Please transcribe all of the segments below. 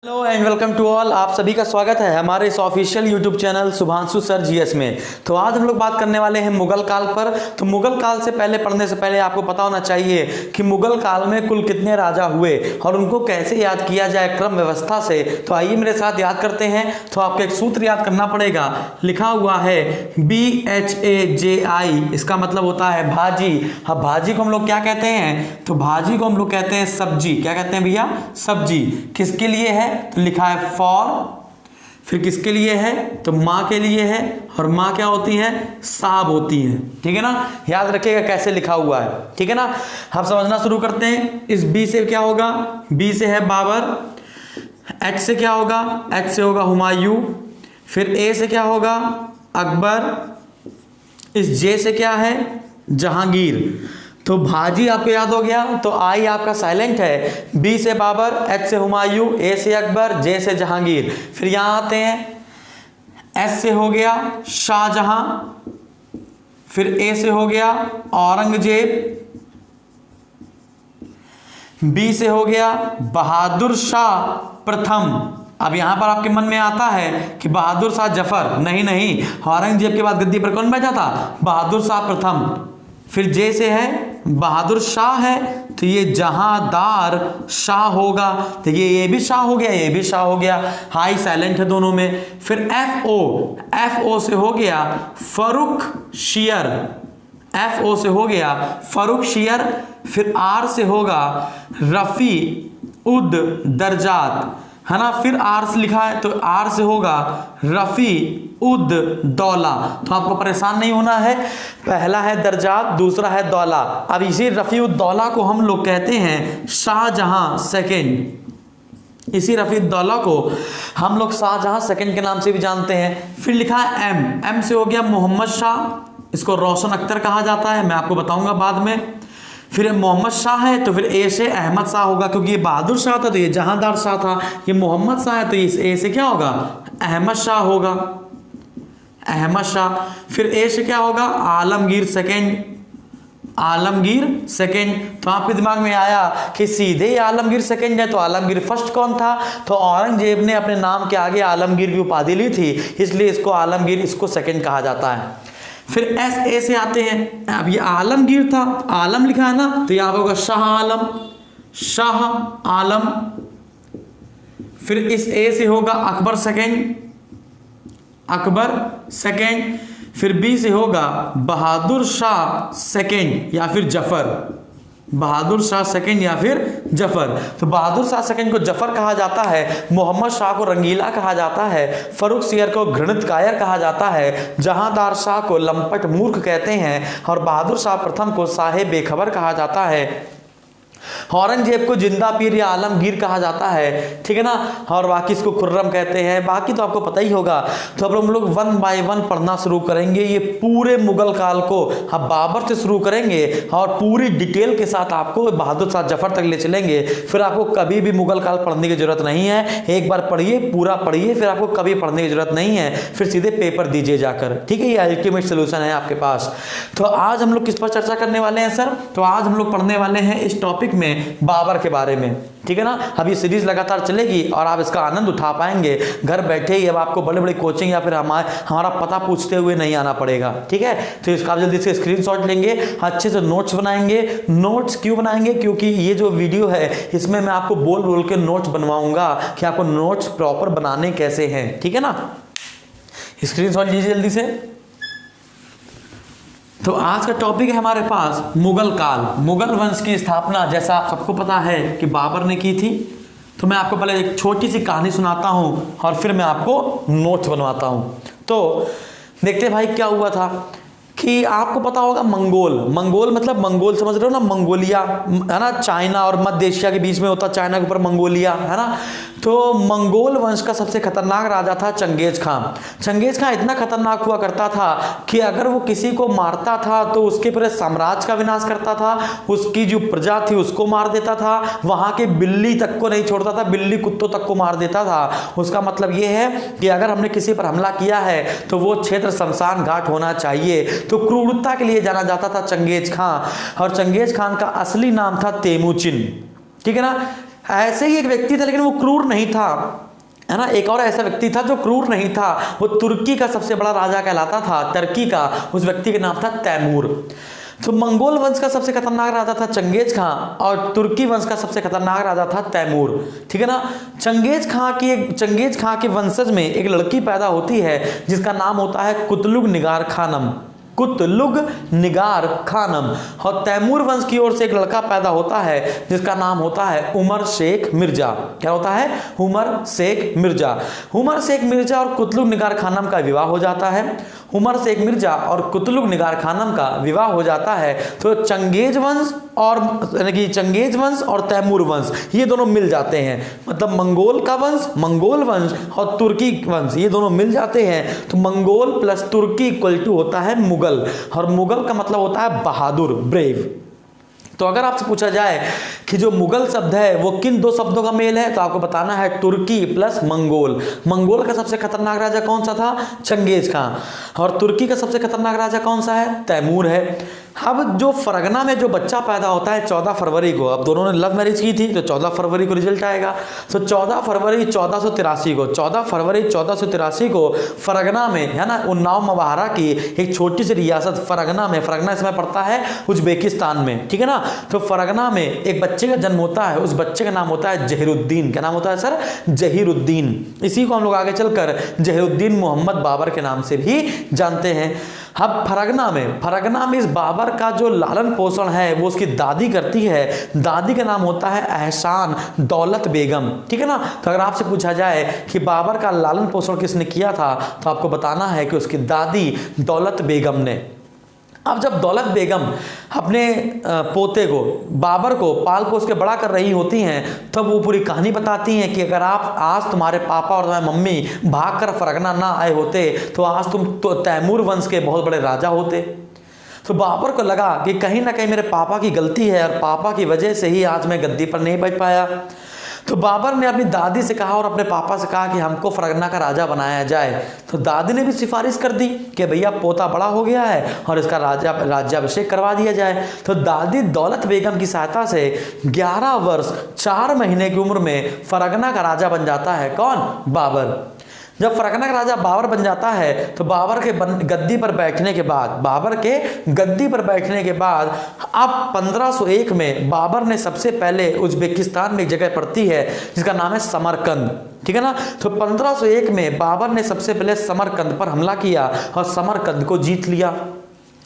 Hello and welcome to all. आप सभी का स्वागत है हमारे इस official YouTube channel Shubhanshu sir GS में। तो आज हम लोग बात करने वाले हैं मुगल काल पर। तो मुगल काल से पहले पढ़ने से पहले आपको पता होना चाहिए कि मुगल काल में कुल कितने राजा हुए और उनको कैसे याद किया जाए क्रम व्यवस्था से। तो आइए मेरे साथ याद करते हैं। तो आपको एक सूत्र याद करना पड़ेगा, लिखा हुआ है BHAJI। इसका मतलब होता है भाजी। अब भाजी को हम लोग क्या कहते हैं? तो भाजी को हम लोग कहते हैं सब्जी। क्या कहते हैं भैया? सब्जी। किसके लिए है? तो लिखा है फॉर। फिर किसके लिए है? तो माँ के लिए है। और माँ क्या होती है? साहब होती है। ठीक है ना? याद रखिएगा कैसे लिखा हुआ है। ठीक है ना? हम समझना शुरू करते हैं। इस बी से क्या होगा? बी से है बाबर। एच से क्या होगा? एच से होगा हुमायूं। फिर ए से क्या होगा? अकबर। इस जे से क्या है? जहांगीर। तो भाजी आपको याद हो गया। तो आई आपका साइलेंट है। बी से बाबर, एच से हुमायूं, ए से अकबर, जे से जहांगीर। फिर यहां आते हैं, एस से हो गया शाहजहां। फिर ए से हो गया औरंगजेब। बी से हो गया बहादुर शाह प्रथम। अब यहां पर आपके मन में आता है कि बहादुर शाह जफर, नहीं नहीं, औरंगजेब के बाद गद्दी पर कौन बैठा था? बहादुर शाह प्रथम। फिर जे से है बहादुर शाह है, तो ये जहांदार शाह होगा। तो ये भी शाह हो गया, ये भी शाह हो गया। हाई साइलेंट है दोनों में। फिर एफ ओ से हो गया फरुख शियर। एफ ओ से हो गया फरुख शियर। फिर आर से होगा रफी उद दर्जात, है ना? फिर आर से लिखा है तो आर से होगा रफी उद दौला। तो आपको परेशान नहीं होना है। पहला है दर्जात, दूसरा है दौला। अब इसी रफी उद दौला को हम लोग कहते हैं शाहजहां सेकंड। इसी रफी उद दौला को हम लोग शाहजहां सेकंड के नाम से भी जानते हैं। फिर लिखा है एम से हो गया मोहम्मद शाह। इसको रोशन अख्तर कहा जाता है, मैं आपको बताऊंगा बाद में। फिर मोहम्मद शाह है तो फिर ए से अहमद शाह होगा, क्योंकि ये बहादुर शाह था तो ये जहांदार शाह था। ये मोहम्मद शाह है तो इस ए से क्या होगा? अहमद शाह होगा, अहमद शाह। फिर ए से क्या होगा? आलमगीर सेकंड। आलमगीर सेकंड। तो आपके दिमाग में आया कि सीधे आलमगीर सेकंड है, तो आलमगीर फर्स्ट कौन था? तो औरंगजेब ने अपने नाम के आगे आलमगीर की उपाधि ली थी, इसलिए इसको आलमगीर, इसको सेकंड कहा जाता है। फिर एस ए से आते हैं। अब ये आलमगीर था, आलम लिखा है ना, तो यहां होगा शाह आलम, शाह आलम। फिर इस ए से होगा अकबर सेकंड, अकबर सेकंड। फिर बी से होगा बहादुर शाह सेकंड या फिर जफर, बहादुर शाह सेकंड या फिर जफर। तो बहादुर शाह सेकंड को जफर कहा जाता है, मोहम्मद शाह को रंगीला कहा जाता है, फरुख सियर को घृणित कायर कहा जाता है, जहांदार शाह को लंपट मूर्ख कहते हैं और बहादुर शाह प्रथम को साहेब बेखबर कहा जाता है। औरंगजेब को जिंदा पीर या आलमगीर कहा जाता है। ठीक है ना? और बाकी इसको खुर्रम कहते हैं। बाकी तो आपको पता ही होगा। तो अब हम लोग वन बाय वन पढ़ना शुरू करेंगे। ये पूरे मुगल काल को हम बाबर से शुरू करेंगे और पूरी डिटेल के साथ आपको बहादुर शाह जफर तक ले चलेंगे। फिर आपको कभी भी मुगल काल पढ़ने की जरूरत नहीं है। एक बार पढ़िए, पूरा पढ़िए, फिर आपको कभी पढ़ने की जरूरत नहीं है। फिर सीधे पेपर दीजिए जाकर। ठीक है? ये अल्टीमेट सोल्यूशन है आपके पास। तो आज हम लोग किस पर चर्चा करने वाले हैं सर? तो आज हम लोग पढ़ने वाले हैं इस टॉपिक में बाबर के बारे में। ठीक है ना? अब ये सीरीज लगातार चलेगी और आप इसका आनंद उठा पाएंगे घर बैठे ही। अब आपको बड़े बड़े कोचिंग या फिर हमारा पता पूछते हुए नहीं आना पड़ेगा। ठीक है? तो इसका आप जल्दी से स्क्रीनशॉट लेंगे, अच्छे से नोट्स बनाएंगे। नोट्स क्यों बनाएंगे? क्योंकि ये जो वीडियो है इसमें मैं आपको बोल बोल के नोट्स बनवाऊंगा कि आपको नोट्स प्रॉपर बनाने कैसे हैं। ठीक है ना? स्क्रीनशॉट लीजिए जल्दी से। तो आज का टॉपिक है हमारे पास मुगल काल। मुगल वंश की स्थापना जैसा आप सबको पता है कि बाबर ने की थी। तो मैं आपको पहले एक छोटी सी कहानी सुनाता हूं और फिर मैं आपको नोट्स बनवाता हूं। तो देखते भाई क्या हुआ था कि आपको पता होगा मंगोल मतलब मंगोल समझ रहे हो ना? मंगोलिया है ना? चाइना और मध्य एशिया के बीच में होता, चाइना के ऊपर मंगोलिया है ना? तो मंगोल वंश का सबसे खतरनाक राजा था चंगेज खान। चंगेज खान इतना खतरनाक हुआ करता था कि अगर वो किसी को मारता था तो उसके पूरे साम्राज्य का विनाश करता था, उसकी जो प्रजा थी उसको मार देता था, वहां के बिल्ली तक को नहीं छोड़ता था, बिल्ली कुत्तों तक को मार देता था। उसका मतलब ये है कि अगर हमने किसी पर हमला किया है तो वो क्षेत्र शमशान घाट होना चाहिए। तो क्रूरता के लिए जाना जाता था चंगेज खान। और चंगेज खान का असली नाम था तेमुचिन। ठीक है ना? ऐसे ही एक व्यक्ति था लेकिन वो क्रूर नहीं था, है ना। एक और ऐसा व्यक्ति था जो क्रूर नहीं था, वो तुर्की का सबसे बड़ा राजा कहलाता था, टर्की का। उस व्यक्ति का नाम था तैमूर। तो मंगोल वंश का सबसे खतरनाक राजा था चंगेज खां और तुर्की वंश का सबसे खतरनाक राजा था तैमूर, ठीक है ना। चंगेज खां के वंशज में एक लड़की पैदा होती है जिसका नाम होता है कुतलुग निगार खानम, कुतलुग निगार खानम। और तैमूर वंश की ओर से एक लड़का पैदा होता है जिसका नाम होता है उमर शेख मिर्जा। क्या होता है? उमर शेख मिर्जा। उमर शेख मिर्जा और कुतलुग निगार खानम का विवाह हो जाता है। उमर शेख मिर्जा और कुतलुग निगार खानम का विवाह हो जाता है तो चंगेज वंश और यानी कि चंगेज वंश और तैमूर वंश ये दोनों मिल जाते हैं। मतलब मंगोल वंश और तुर्की वंश ये दोनों मिल जाते हैं तो मंगोल प्लस तुर्की इक्वल टू होता है मुगल। और मुगल का मतलब होता है बहादुर, ब्रेव। तो अगर आपसे पूछा जाए कि जो मुगल शब्द है वो किन दो शब्दों का मेल है तो आपको बताना है तुर्की प्लस मंगोल। मंगोल का सबसे खतरनाक राजा कौन सा था? चंगेज खां। और तुर्की का सबसे खतरनाक राजा कौन सा है? तैमूर है। अब जो फरगना में जो बच्चा पैदा होता है 14 फरवरी को, अब दोनों ने लव मैरिज की थी तो 14 फरवरी को रिजल्ट आएगा। तो 14 फरवरी 1483 को फरगना में, है ना, उन्नाव मवाहरा की एक छोटी सी रियासत फरगना में, फरगना इसमें पड़ता है उज्बेकिस्तान में, ठीक है ना। तो फरगना में एक बच्चे का जन्म होता है, उस बच्चे का नाम होता है जहीरुद्दीन। क्या नाम होता है सर? जहीरुद्दीन। इसी को हम लोग आगे चलकर जहीरुद्दीन मोहम्मद बाबर के नाम से भी जानते हैं। अब फरगना में इस बाबर का जो लालन पोषण है वो उसकी दादी करती है। दादी का नाम होता है एहसान दौलत बेगम, ठीक है ना। तो अगर आपसे पूछा जाए कि बाबर का लालन पोषण किसने किया था तो आपको बताना है कि उसकी दादी दौलत बेगम ने। अब जब दौलत बेगम अपने पोते को, बाबर को पाल पोस के बड़ा कर रही होती हैं तब वो पूरी कहानी बताती हैं कि अगर आप आज तुम्हारे पापा और तुम्हारी मम्मी भागकर फरगना ना आए होते तो आज तुम तो तैमूर वंश के बहुत बड़े राजा होते। तो बाबर को लगा कि कहीं ना कहीं मेरे पापा की गलती है और पापा की वजह से ही आज मैं गद्दी पर नहीं बैठ पाया। तो बाबर ने अपनी दादी से कहा और अपने पापा से कहा कि हमको फरगना का राजा बनाया जाए। तो दादी ने भी सिफारिश कर दी कि भैया पोता बड़ा हो गया है और इसका राज्याभिषेक करवा दिया जाए। तो दादी दौलत बेगम की सहायता से 11 वर्ष 4 महीने की उम्र में फरगना का राजा बन जाता है। कौन? बाबर। जब फरगना का राजा बाबर बन जाता है तो बाबर के गद्दी पर बैठने के बाद अब 1501 में बाबर ने सबसे पहले उज्बेकिस्तान में एक जगह पड़ती है जिसका नाम है समरकंद, ठीक है ना। तो 1501 में बाबर ने सबसे पहले समरकंद पर हमला किया और समरकंद को जीत लिया।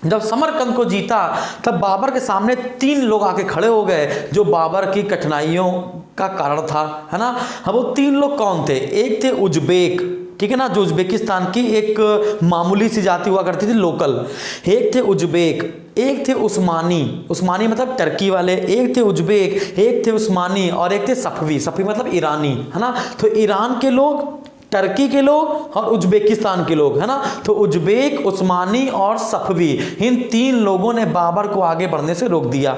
जब समरकंद को जीता तब बाबर के सामने 3 लोग आके खड़े हो गए जो बाबर की कठिनाइयों का कारण था, है ना। अब वो 3 लोग कौन थे? एक थे उज्बेक, ठीक है ना, जो उज्बेकिस्तान की एक मामूली सी जाति हुआ करती थी, लोकल। एक थे उज्बेक, एक थे उस्मानी मतलब टर्की वाले, एक थे उज्बेक, एक थे उस्मानी और एक थे सफवी मतलब ईरानी, है ना। तो ईरान के लोग, टर्की के लोग और उज्बेकिस्तान के लोग, है ना। तो उज्बेक, उस्मानी और सफवी, इन 3 लोगों ने बाबर को आगे बढ़ने से रोक दिया।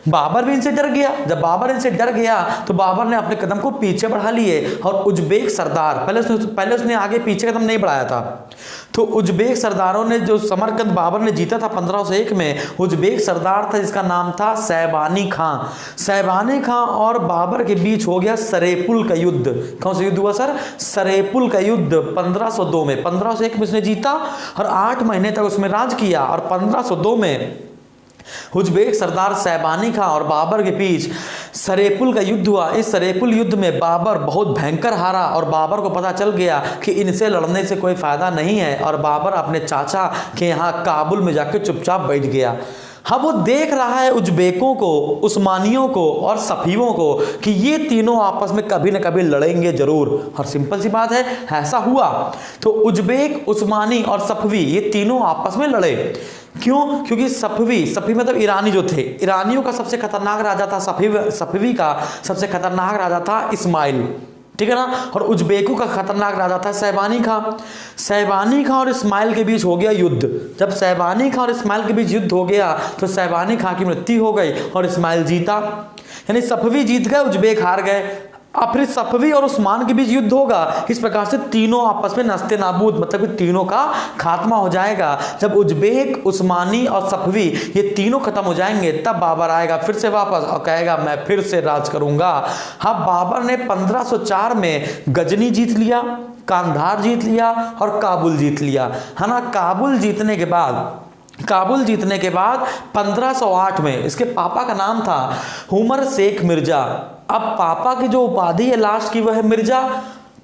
बाबर भी इनसे डर गया। जब बाबर इनसे डर गया तो बाबर ने अपने कदम को पीछे बढ़ा लिए और उज्बेक सरदार, पहले उसने आगे पीछे कदम नहीं बढ़ाया था। तो उज्बेक सरदारों ने जो समरकंद बाबर ने जीता था 1501 में, उज्बेक सरदार था जिसका नाम था सैबानी खां और बाबर के बीच हो गया सरेपुल का युद्ध। कौन सा युद्ध हुआ सर? सरेपुल का युद्ध 1502 में। 1501 में उसने जीता और 8 महीने तक उसमें राज किया और 1502 में उज्बेक सरदार सैबानी खां और बाबर के बीच सरेपुल का युद्ध हुआ। इस सरेपुल युद्ध में बाबर बहुत भयंकर हारा और बाबर को पता चल गया कि इनसे लड़ने से कोई फायदा नहीं है और बाबर अपने चाचा के यहाँ काबुल में जाकर चुपचाप बैठ गया। अब वो देख रहा है उज्बेकों को, उस्मानियों को और सफीवों को कि ये तीनों आपस में कभी न कभी लड़ेंगे जरूर। और सिंपल सी बात है, ऐसा हुआ। तो उज्बेक, उस्मानी और सफवी ये तीनों आपस में लड़े। क्यों? क्योंकि सफवी मतलब ईरानी जो थे, ईरानियों का सबसे खतरनाक राजा था सफवी का सबसे खतरनाक राजा था इस्माइल, ठीक है ना। और उज्बेकों का खतरनाक राजा था सैबानी खां और इस्माइल के बीच हो गया युद्ध। जब सैबानी खां और इस्माइल के बीच युद्ध हो गया तो सैबानी खां की मृत्यु हो गई और इस्माइल जीता, यानी सफवी जीत गए, उज्बेक हार गए। अब फिर सफवी और उस्मान के बीच युद्ध होगा। इस प्रकार से तीनों आपस में नस्ते नाबूद, मतलब कि तीनों का खात्मा हो जाएगा। जब उज्बेक, उस्मानी और सफवी ये तीनों खत्म हो जाएंगे तब बाबर आएगा फिर से वापस और कहेगा मैं फिर से राज करूंगा। हाँ, बाबर ने 1504 में गजनी जीत लिया, कांधार जीत लिया और काबुल जीत लिया, है ना। काबुल जीतने के बाद 1508 में इसके पापा का नाम था उमर शेख मिर्जा। अब पापा की जो उपाधि है लास्ट की वह है मिर्जा।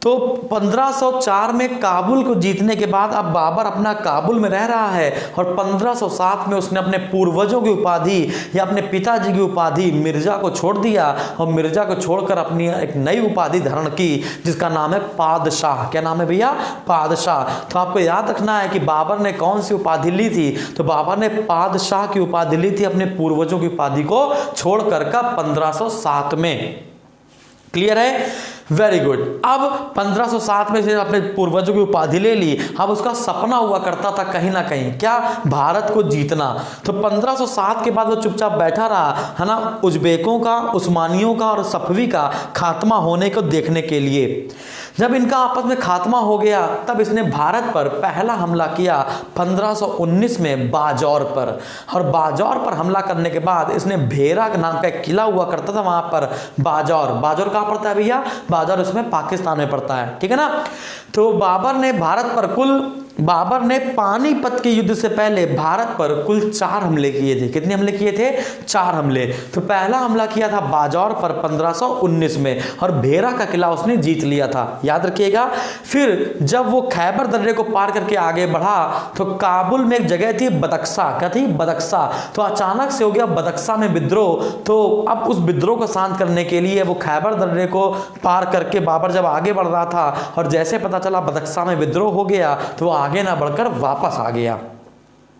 तो 1504 में काबुल को जीतने के बाद अब बाबर अपना काबुल में रह रहा है और 1507 में उसने अपने पूर्वजों की उपाधि या अपने पिताजी की उपाधि मिर्जा को छोड़ दिया और मिर्जा को छोड़कर अपनी एक नई उपाधि धारण की जिसका नाम है पादशाह। क्या नाम है भैया? पादशाह। तो आपको याद रखना है कि बाबर ने कौन सी उपाधि ली थी? तो बाबर ने पादशाह की उपाधि ली थी अपने पूर्वजों की उपाधि को छोड़कर का 1507 में। क्लियर है? Very good. अब 1507 में से अपने पूर्वजों की उपाधि ले ली। अब उसका सपना हुआ करता था कहीं ना कहीं क्या? भारत को जीतना। तो 1507 के बाद वो चुपचाप बैठा रहा, है ना, उज्बेकों का, उस्मानियों का और सफवी का खात्मा होने को देखने के लिए। जब इनका आपस में खात्मा हो गया तब इसने भारत पर पहला हमला किया 1519 में बाजौर पर। और बाजौर पर हमला करने के बाद इसने भेरा के नाम का एक किला हुआ करता था वहां पर, बाजौर। बाजौर कहाँ पड़ता है भैया? बाजौर उसमें पाकिस्तान में पड़ता है, ठीक है ना। तो बाबर ने पानीपत के युद्ध से पहले भारत पर कुल 4 हमले किए थे। कितने हमले किए थे? 4 हमले। तो पहला हमला किया था बाजौर पर 1519 में और भेरा का किला उसने जीत लिया था, याद रखिएगा। फिर जब वो खैबर दर्रे को पार करके आगे बढ़ा तो काबुल में एक जगह थी बदक्सा। क्या थी? बदक्सा। तो अचानक से हो गया बदक्सा में विद्रोह। तो अब उस विद्रोह को शांत करने के लिए वो खैबर दर्रे को पार करके बाबर जब आगे बढ़ रहा था और जैसे पता चला बदक्सा में विद्रोह हो गया तो वो आगे ना बढ़कर वापस आ गया,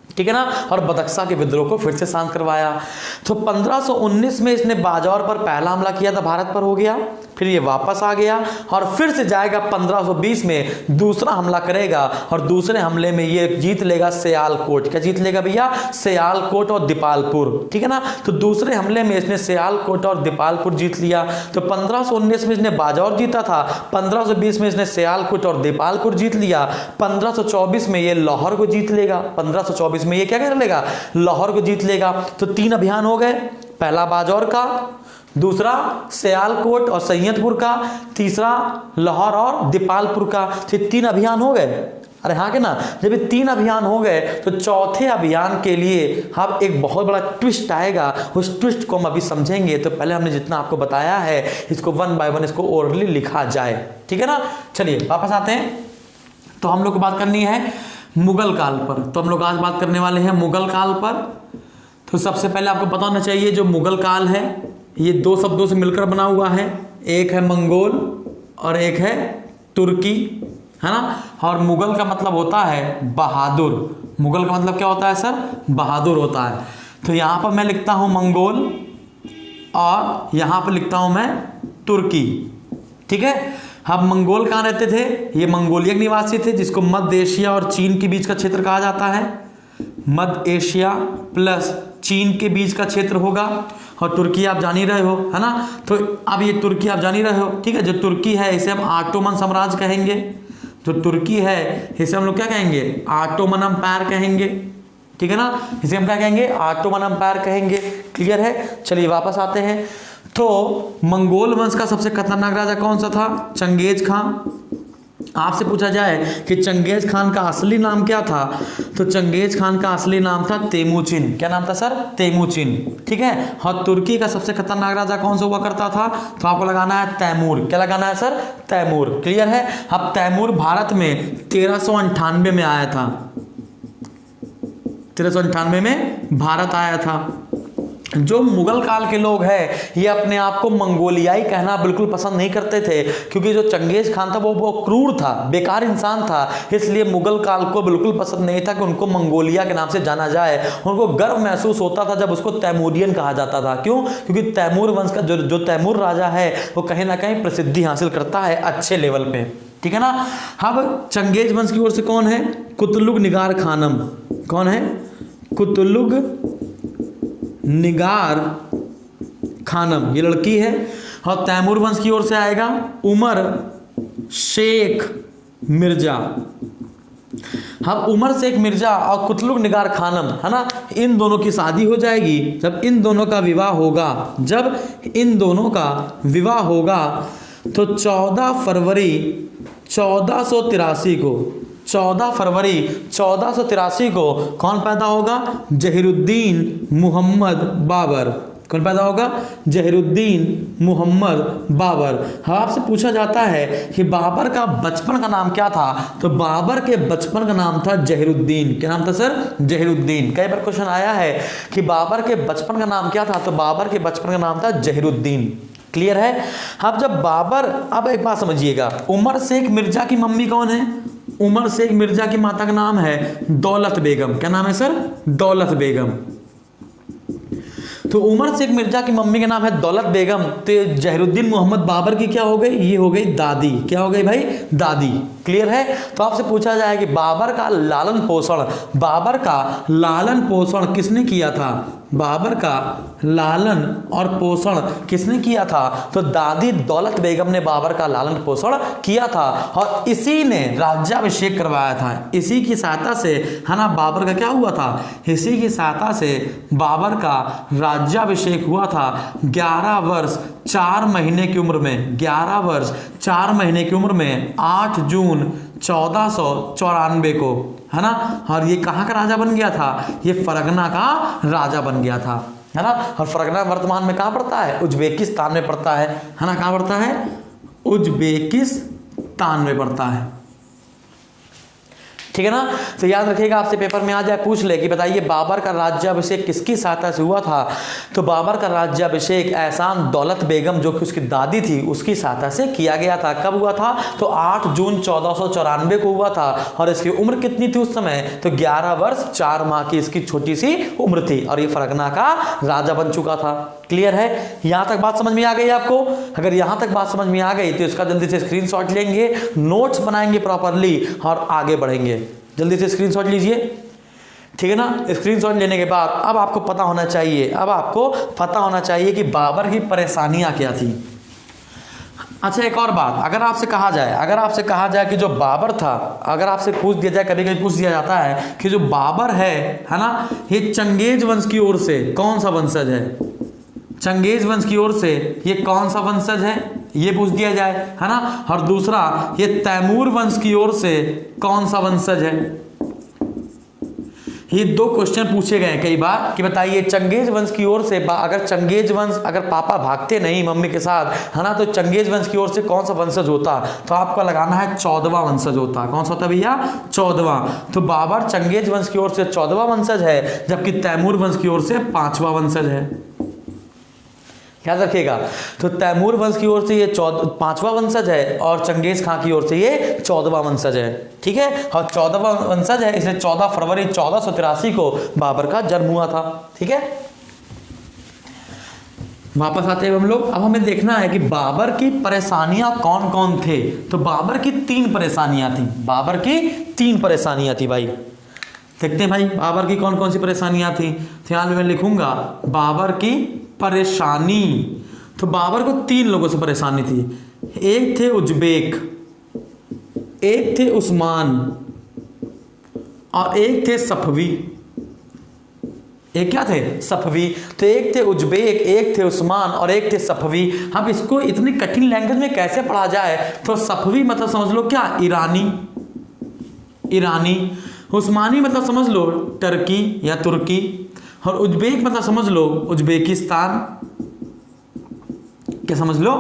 ठीक है ना, और बदक्सा के विद्रोह को फिर से शांत करवाया। तो 1519 में इसने बाजौर पर पहला हमला किया था, भारत पर हो गया, फिर ये वापस आ गया और फिर से जाएगा 1520 में दूसरा हमला करेगा और दूसरे हमले में ये जीत लेगा सियालकोट। क्या जीत लेगा भैया? सियालकोट और दीपालपुर, ठीक है ना। तो दूसरे हमले में इसने सियालकोट और दीपालपुर जीत लिया। तो 1519 में इसने बाजौर जीता था, 1520 में इसने सियालकोट और दीपालपुर जीत लिया, 1524 में ये लाहौर को जीत लेगा, 1524 में ये क्या कर लेगा? लाहौर को जीत लेगा। तो 3 अभियान हो गए, पहला बाजौर का, दूसरा सियालकोट और सैयदपुर का, तीसरा लाहौर और दीपालपुर का। तो 3 अभियान हो गए। अरे हाँ के ना, जब ये 3 अभियान हो गए तो चौथे अभियान के लिए अब एक बहुत बड़ा ट्विस्ट आएगा। उस ट्विस्ट को हम अभी समझेंगे। तो पहले हमने जितना आपको बताया है इसको 1 बाय 1 इसको ओरली लिखा जाए, ठीक है ना। चलिए वापस आते हैं। तो हम लोग को बात करनी है मुगल काल पर। तो हम लोग आज बात करने वाले हैं मुगल काल पर। तो सबसे पहले आपको पता होना चाहिए जो मुगल काल है ये 2 शब्दों से मिलकर बना हुआ है, एक है मंगोल और एक है तुर्की, है ना। और मुगल का मतलब होता है बहादुर। मुगल का मतलब क्या होता है सर? बहादुर होता है। तो यहाँ पर मैं लिखता हूँ मंगोल और यहाँ पर लिखता हूँ मैं तुर्की, ठीक है। अब मंगोल कहाँ रहते थे? ये मंगोलिया निवासी थे जिसको मध्य एशिया और चीन के बीच का क्षेत्र कहा जाता है। मध्य एशिया प्लस चीन के बीच का क्षेत्र होगा। और तुर्की आप जान ही रहे हो, है ना। तो अब ये तुर्की आप जान ही रहे हो, ठीक है। जो तुर्की है इसे हम ऑटोमन साम्राज्य कहेंगे। जो तुर्की है इसे हम लोग क्या कहेंगे? ऑटोमन एम्पायर कहेंगे, ठीक है ना। इसे हम क्या कहेंगे? ऑटोमन एम्पायर कहेंगे। क्लियर है? चलिए वापस आते हैं। तो मंगोल वंश का सबसे खतरनाक राजा कौन सा था? Genghis Khan. आपसे पूछा जाए कि चंगेज खान का असली नाम क्या था, तो चंगेज खान का असली नाम था तेमुचिन। क्या नाम था सर? तेमुचिन, ठीक है। और तुर्की का सबसे खतरनाक राजा कौन सा हुआ करता था? तो आपको लगाना है तैमूर। क्या लगाना है सर? तैमूर। क्लियर है? अब तैमूर भारत में 1398 में आया था। 1398 में भारत आया था। जो मुगल काल के लोग हैं ये अपने आप को मंगोलियाई कहना बिल्कुल पसंद नहीं करते थे, क्योंकि जो चंगेज खान था वो क्रूर था, बेकार इंसान था। इसलिए मुगल काल को बिल्कुल पसंद नहीं था कि उनको मंगोलिया के नाम से जाना जाए। उनको गर्व महसूस होता था जब उसको तैमूरियन कहा जाता था। क्यों? क्योंकि तैमूर वंश का जो तैमूर राजा है वो कहीं ना कहीं प्रसिद्धि हासिल करता है अच्छे लेवल पे, ठीक है ना। अब चंगेज वंश की ओर से कौन है? कुतुलुग निगार खानम। कौन है? कुतुलुग निगार खानम, ये लड़की है। और तैमूर वंश की ओर से आएगा उमर शेख मिर्जा। अब उमर शेख मिर्जा और कुतलुक निगार खानम, है ना, इन दोनों की शादी हो जाएगी। जब इन दोनों का विवाह होगा, जब इन दोनों का विवाह होगा तो 14 फरवरी 1483 को, 14 फरवरी 1483 को कौन पैदा होगा? जहीरुद्दीन मोहम्मद बाबर। कौन पैदा होगा? जहीरुद्दीन मोहम्मद बाबर। हाँ, आपसे पूछा जाता है कि बाबर का बचपन का नाम क्या था, तो बाबर के बचपन का नाम था जहीरुद्दीन। क्या नाम था सर? जहीरुद्दीन। कई बार क्वेश्चन आया है कि बाबर के बचपन का नाम क्या था, तो बाबर के बचपन का नाम था जहीरुद्दीन। क्लियर है? अब जब बाबर, अब एक बात समझिएगा, उमर शेख मिर्जा की मम्मी कौन है? उमर शेख मिर्जा की माता का नाम है दौलत बेगम। क्या नाम है सर? दौलत बेगम। तो उमर शेख मिर्जा की मम्मी का नाम है दौलत बेगम, तो जहीरुद्दीन मोहम्मद बाबर की क्या हो गई? ये हो गई दादी। क्या हो गई भाई? दादी। क्लियर है? तो आपसे पूछा जाए कि बाबर का लालन पोषण, बाबर का लालन पोषण किसने किया था? बाबर का लालन और पोषण किसने किया था? तो दादी दौलत बेगम ने बाबर का लालन पोषण किया था, और इसी ने राज्याभिषेक करवाया था। इसी की सहायता से, है ना, बाबर का क्या हुआ था? इसी की सहायता से बाबर का राज्याभिषेक हुआ था 11 वर्ष 4 महीने की उम्र में। 11 वर्ष 4 महीने की उम्र में 8 जून 1494 को, है ना। और ये कहाँ का राजा बन गया था? ये फरगना का राजा बन गया था, है ना। और फरगना वर्तमान में कहाँ पड़ता है? उज्बेकिस्तान में पड़ता है ना। कहाँ पड़ता है? उज्बेकिस्तान में पड़ता है। ठीक है ना। तो याद रखिएगा, आपसे पेपर में आ जाए पूछ ले कि बताइए बाबर का राज्याभिषेक किसकी सहायता से हुआ था, तो बाबर का राज्याभिषेक एहसान दौलत बेगम जो कि उसकी दादी थी उसकी सहायता से किया गया था। कब हुआ था? तो 8 जून 1494 को हुआ था। और इसकी उम्र कितनी थी उस समय? तो 11 वर्ष 4 माह की इसकी छोटी सी उम्र थी, और ये फरगना का राजा बन चुका था। क्लियर है? यहां तक बात समझ में आ गई आपको? अगर यहां तक बात समझ में आ गई तो इसका जल्दी से स्क्रीनशॉट लेंगे, नोट्स बनाएंगे प्रॉपरली और आगे बढ़ेंगे। जल्दी से स्क्रीनशॉट लीजिए, ठीक है ना। स्क्रीनशॉट लेने के बाद अब आपको पता होना चाहिए, अब आपको पता होना चाहिए कि बाबर की परेशानियां क्या थी। अच्छा, एक और बात, अगर आपसे कहा जाए कि जो बाबर था, अगर आपसे पूछ दिया जाए, कभी कभी पूछ दिया जाता है कि जो बाबर है ना, ये चंगेज वंश की ओर से कौन सा वंशज है? चंगेज वंश की ओर से ये कौन सा वंशज है, ये पूछ दिया जाए, है ना। और दूसरा, ये तैमूर वंश की ओर से कौन सा वंशज है। ये 2 क्वेश्चन पूछे गए कई बार कि बताइए चंगेज वंश की ओर से, अगर चंगेज वंश, अगर पापा भागते नहीं मम्मी के साथ, है ना, तो चंगेज वंश की ओर से कौन सा वंशज होता? तो आपका लगाना है 14वां वंशज होता। कौन सा होता भैया? 14वां। तो बाबर चंगेज वंश की ओर से 14वां वंशज है, जबकि तैमूर वंश की ओर से 5वां वंशज है। याद रखिएगा, तो तैमूर वंश की ओर से ये 5वां वंशज है, और चंगेज खां की ओर से ये 14वां वंशज है। ठीक है, और 14वां वंशज है, इसलिए 14 फरवरी 1483 को बाबर का जन्म हुआ था। ठीक है, वापस आते हैं हम लोग। अब हमें देखना है कि बाबर की परेशानियां कौन कौन थे। तो बाबर की 3 परेशानियां थी। बाबर की 3 परेशानियां थी भाई। देखते हैं भाई बाबर की कौन कौन सी परेशानियां थी। ध्यान में मैं लिखूंगा बाबर की परेशानी। तो बाबर को 3 लोगों से परेशानी थी। एक थे उज्बेक, एक थे उस्मान, और एक थे सफवी। एक क्या थे? सफवी। तो एक थे उज्बेक, एक थे उस्मान और एक थे सफवी। अब इसको इतनी कठिन लैंग्वेज में कैसे पढ़ा जाए? तो सफवी मतलब समझ लो क्या? ईरानी। ईरानी। उस्मानी मतलब समझ लो टर्की या तुर्की, और उज्बेक मतलब समझ लो उज्बेकिस्तान। क्या समझ लो?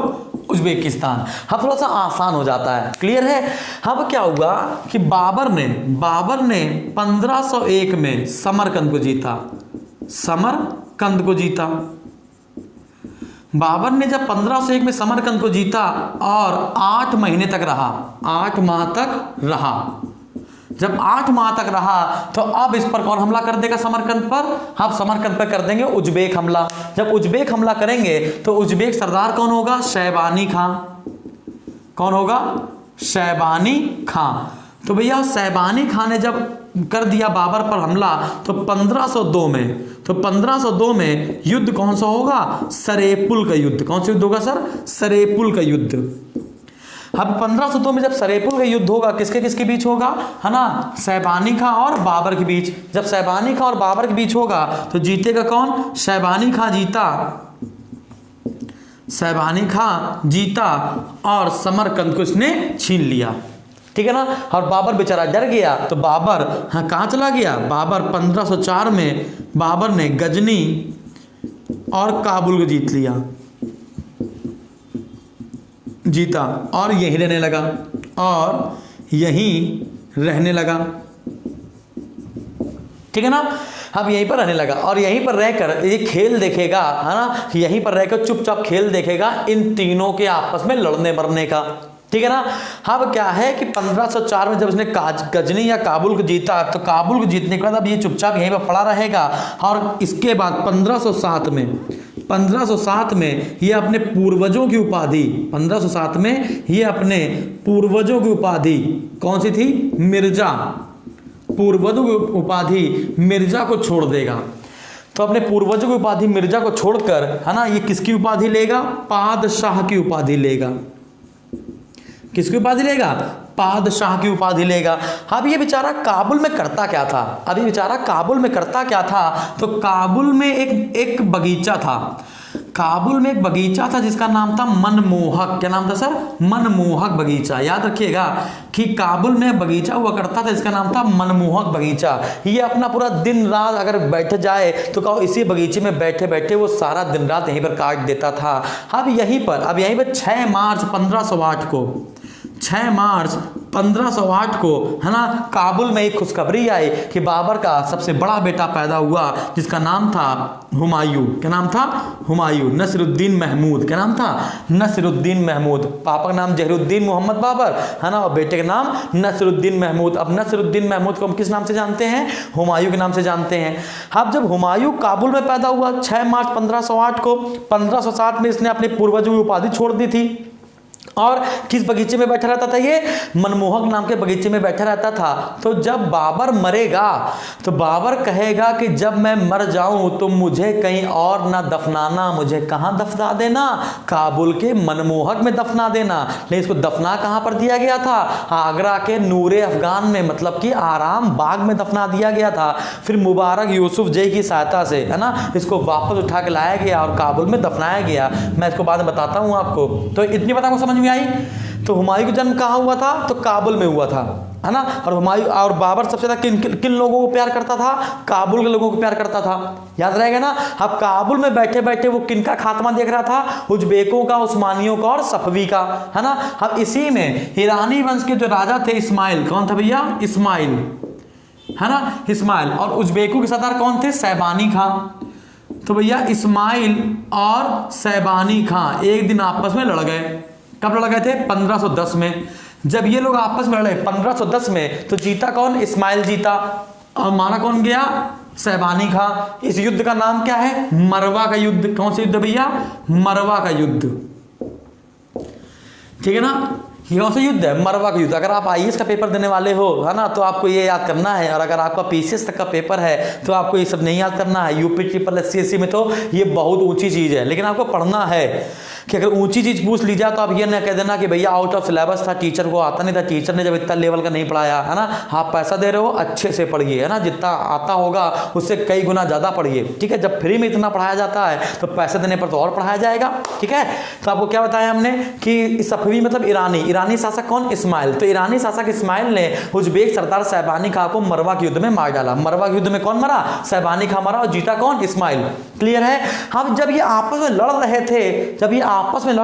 उज्बेकिस्तान। हाँ, थोड़ा सा आसान हो जाता है। क्लियर है? अब क्या हुआ कि बाबर ने 1501 में समरकंद को जीता। समरकंद को जीता। बाबर ने जब 1501 में समरकंद को जीता और 8 महीने तक रहा, 8 माह तक रहा। जब 8 माह तक रहा तो अब इस पर कौन हमला कर देगा? समरकंद पर। अब समरकंद पर कर देंगे उज्बेक हमला। जब उज्बेक हमला करेंगे तो उज्बेक सरदार कौन होगा? शैबानी खां। कौन होगा? शैबानी खां। तो भैया शैबानी खां ने जब कर दिया बाबर पर हमला, तो 1502 में, तो 1502 में युद्ध कौन सा होगा? सरेपुल का युद्ध। कौन सा युद्ध होगा सर? सरेपुल का युद्ध। अब 1502 में जब सरेपुल का युद्ध होगा, किसके किसके बीच होगा, है ना? शैबानी खां और बाबर के बीच। जब शैबानी खां और बाबर के बीच होगा तो जीतेगा कौन? शैबानी खां जीता, शैबानी खां जीता और समरकंद को इसने छीन लिया, ठीक है ना। और बाबर बेचारा डर गया, तो बाबर हाँ कहाँ चला गया? बाबर 1504 में बाबर ने गजनी और काबुल को जीता और यहीं रहने लगा, और यहीं रहने लगा, ठीक है ना। अब यहीं पर रहने लगा और यहीं पर रहकर ये खेल देखेगा, है ना, यहीं पर रहकर चुपचाप खेल देखेगा इन तीनों के आपस में लड़ने मरने का, ठीक है ना। अब क्या है कि 1504 में जब इसने गजनी या काबुल को जीता, तो काबुल को जीतने के बाद अब ये चुपचाप यहीं पर पड़ा रहेगा। और इसके बाद 1507 में ये अपने पूर्वजों की उपाधि, 1507 में ये अपने पूर्वजों की उपाधि कौन सी थी? मिर्जा, पूर्वजों की उपाधि मिर्जा को छोड़ देगा। तो अपने पूर्वजों की उपाधि मिर्जा को छोड़कर, है ना, ये किसकी उपाधि लेगा? पादशाह की उपाधि लेगा। किसकी उपाधि लेगा? पादशाह की उपाधि लेगा। अब ये बेचारा काबुल में करता क्या था? अब ये बेचारा काबुल में करता क्या था? तो काबुल में एक बगीचा था, काबुल में एक बगीचा था जिसका नाम था मनमोहक। क्या नाम था सर? मनमोहक बगीचा। याद रखिएगा कि काबुल में बगीचा हुआ करता था जिसका नाम था मनमोहक बगीचा। ये अपना पूरा दिन रात अगर बैठ जाए तो कहो इसी बगीचे में बैठे बैठे वो सारा दिन रात यहीं पर काट देता था। अब यहीं पर 6 मार्च 1508 को, 6 मार्च 1508 को, है ना, काबुल में एक खुशखबरी आई कि बाबर का सबसे बड़ा बेटा पैदा हुआ जिसका नाम था हुमायूं। क्या नाम था? हुमायूं। नसीरुद्दीन महमूद। क्या नाम था? नसीरुद्दीन महमूद। पापा का नाम जहीरुद्दीन मोहम्मद बाबर, है ना, और बेटे का नाम नसीरुद्दीन महमूद। अब नसीरुद्दीन महमूद को हम किस नाम से जानते हैं? हुमायूं के नाम से जानते हैं। अब जब हुमायूं काबुल में पैदा हुआ 6 मार्च 1508 को, 1507 में इसने अपने पूर्वजों की उपाधि छोड़ दी थी और किस बगीचे में बैठा रहता था? ये मनमोहक नाम के बगीचे में बैठा रहता था। तो जब बाबर मरेगा तो बाबर कहेगा कि जब मैं मर जाऊं तो मुझे कहीं और ना दफनाना, मुझे कहां दफना देना? काबुल के मनमोहक में दफना देना। लेकिन इसको दफना कहां पर दिया गया था? आगरा के नूरे अफगान में, मतलब कि आराम बाग में दफना दिया गया था। फिर मुबारक यूसुफ जय की सहायता से, है ना, इसको वापस उठा के लाया गया और काबुल में दफनाया गया। मैं इसको बाद में बताता हूं आपको। तो इतनी बात आपको समझ में आई? तो हुमायूं का जन्म कहाँ हुआ था? तो काबुल में हुआ था, है ना। और हुमायूं और बाबर सबसे ज्यादा किन लोगों को प्यार करता था? काबुल के लोगों को प्यार करता था। याद रहेगा ना। अब काबुल में बैठे बैठे वो किनका खात्मा देख रहा था? उज्बेकों का, उस्मानियों का और सफवी का, है ना। अब इसी में ईरानी वंश के जो राजा थे इस्माइल, कौन था भैया? इस्माइल, है ना, इस्माइल। और उज्बेकों के सरदार कौन थे? शैबानी खां। तो भैया इस्माइल और शैबानी खां एक दिन आपस में लड़ गए। कब लड़ गए थे? 1510 में। जब ये लोग आपस में लड़े 1510 में, तो जीता कौन? इस्माइल जीता और मारा कौन गया? शैबानी खां। इस युद्ध का नाम क्या है? मरवा का युद्ध। कौन सा युद्ध भैया? मरवा का युद्ध, ठीक है ना। ये कौन सा युद्ध है? मरवा का युद्ध। अगर आप आईएएस का पेपर देने वाले हो, है ना, तो आपको ये याद करना है। और अगर आपका पीसीएस तक का पेपर है तो आपको ये सब नहीं याद करना है। यूपी ट्रिपल एससी में तो ये बहुत ऊंची चीज है, लेकिन आपको पढ़ना है कि अगर ऊंची चीज पूछ ली जाए तो आप ये ना कह देना कि भैया आउट ऑफ सिलेबस था, टीचर को आता नहीं था, टीचर ने जब इतना लेवल का नहीं पढ़ाया, है ना। आप पैसा दे रहे हो, अच्छे से पढ़िए, है ना, जितना आता होगा उससे कई गुना ज़्यादा पढ़िए, ठीक है। जब फ्री में इतना पढ़ाया जाता है तो पैसे देने पर तो और पढ़ाया जाएगा, ठीक है। तो आपको क्या बताया हमने कि सफवी मतलब ईरानी शासक कौन? इस्माइल। तो ईरानी शासक इस्माइल ने उज्बेक सरदार शैबानी खां को मरवा के युद्ध में मार डाला। मरवा के युद्ध में कौन मरा? शैबानी खां मरा और जीता कौन? इस्माइल। क्लियर है। हम जब ये आपस में लड़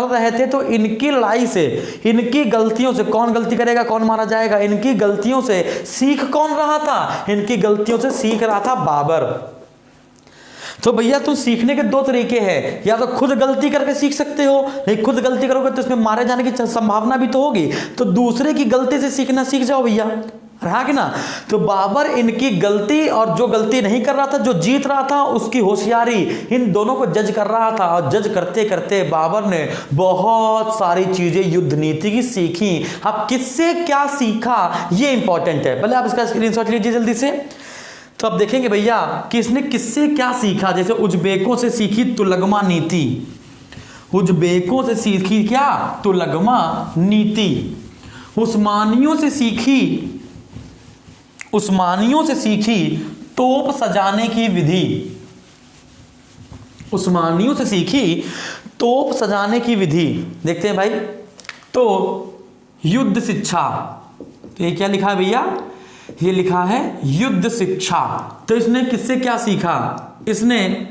रहे थे तो इनकी लड़ाई से, इनकी गलतियों से, कौन गलती करेगा, कौन मारा जाएगा? इनकी गलतियों से सीख कौन रहा था? इनकी गलतियों से सीख रहा था बाबर। तो भैया तो सीखने के दो तरीके हैं, या तो खुद गलती करके सीख सकते हो, नहीं खुद गलती करोगे तो इसमें मारे जाने की संभावना भी तो होगी। तो दूसरे की गलती से सीखना सीख जाओ भैया, रहा कि ना। तो बाबर इनकी गलती और जो गलती नहीं कर रहा था, जो जीत रहा था, उसकी होशियारी, इन दोनों को जज कर रहा था। और जज करते करते बाबर ने बहुत सारी चीजें युद्ध नीति की सीखी। अब किससे क्या सीखा ये इंपॉर्टेंट है, पहले आप इसका स्क्रीनशॉट लीजिए जल्दी से। तो अब देखेंगे भैया कि इसने किससे क्या सीखा। जैसे उज्बेकों से सीखी तुलगमा नीति, उज्बेकों से सीखी क्या, तुलगमा नीति। उस्मानियों से सीखी, उस्मानियों से सीखी तोप सजाने की विधि, उस्मानियों से सीखी तोप सजाने की विधि। देखते हैं भाई, तो युद्ध शिक्षा, तो ये क्या लिखा है भैया, ये लिखा है युद्ध शिक्षा। तो इसने किससे क्या सीखा, इसने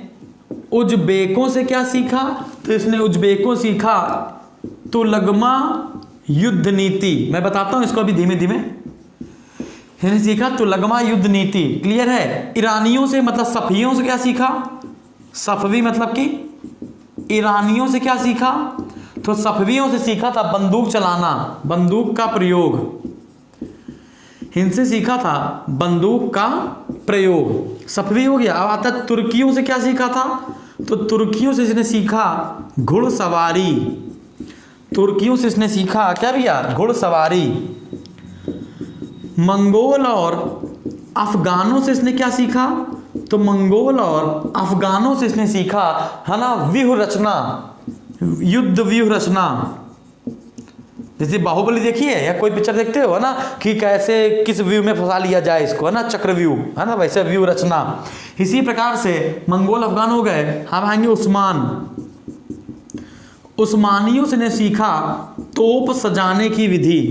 उज्बेकों से क्या सीखा, तो इसने उज्बेकों सीखा तुलगमा युद्ध नीति। मैं बताता हूं इसको अभी धीमे धीमे। इसने सीखा तुलगमा युद्ध नीति, क्लियर है। ईरानियों से मतलब सफियों से क्या सीखा, सफवी मतलब कि ईरानियों से क्या सीखा, तो सफवियों से सीखा था बंदूक चलाना, बंदूक का प्रयोग। इनसे सीखा था बंदूक का प्रयोग, सफवी हो गया। अब आता तुर्कियों से क्या सीखा था, तो तुर्कियों से इसने सीखा घुड़सवारी, तुर्कियों से इसने सीखा क्या भैया, घुड़सवारी। मंगोल और अफगानों से इसने क्या सीखा, तो मंगोल और अफगानों से इसने सीखा है ना व्यूह रचना, युद्ध व्यूह रचना। जैसे बाहुबली देखिए या कोई पिक्चर देखते हो है ना, कि कैसे किस व्यू में फंसा लिया जाए इसको, है ना, चक्रव्यूह, है ना, वैसे व्यू रचना। इसी प्रकार से मंगोल अफगान हो गए। हम आएंगे उस्मान, उस्मानियों से ने सीखा तोप सजाने की विधि,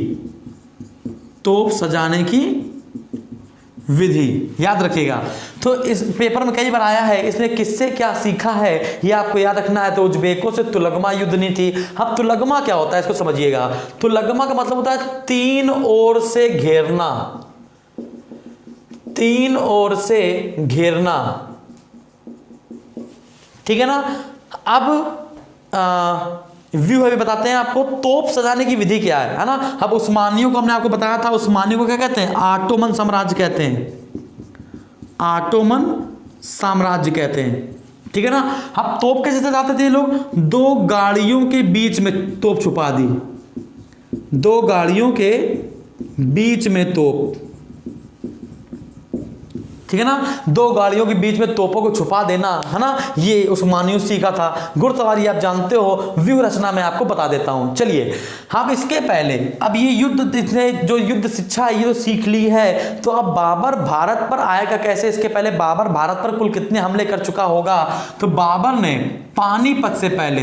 तोप सजाने की विधि, याद रखिएगा। तो इस पेपर में कई बार आया है, इसने किससे क्या सीखा है ये आपको याद रखना है। तो उज्बेकों से तुलगमा युद्ध नीति। अब तुलगमा क्या होता है इसको समझिएगा। तुलगमा का मतलब होता है तीन ओर से घेरना, तीन ओर से घेरना, ठीक है ना। अब व्यू अभी बताते हैं आपको तोप सजाने की विधि क्या है ना। अब उस्मानियों को हमने आपको बताया था, उस्मानियों को क्या कहते हैं, ऑटोमन साम्राज्य कहते हैं, ऑटोमन साम्राज्य कहते हैं, ठीक है ना। अब तोप कैसे सजाते थे लोग, दो गाड़ियों के बीच में तोप छुपा दी, दो गाड़ियों के बीच में तोप, ठीक है ना, दो गाड़ियों के बीच में तोपों को छुपा देना, है ना, ये उस्मानियों से सीखा था। घुड़सवारी आप जानते हो, व्यूह रचना मैं आपको बता देता हूं। चलिए अब इसके पहले, अब ये युद्ध, इसने जो युद्ध शिक्षा है ये तो सीख ली है, तो अब बाबर भारत पर आएगा कैसे। इसके पहले बाबर भारत पर कुल कितने हमले कर चुका होगा, तो बाबर ने पानीपत से पहले,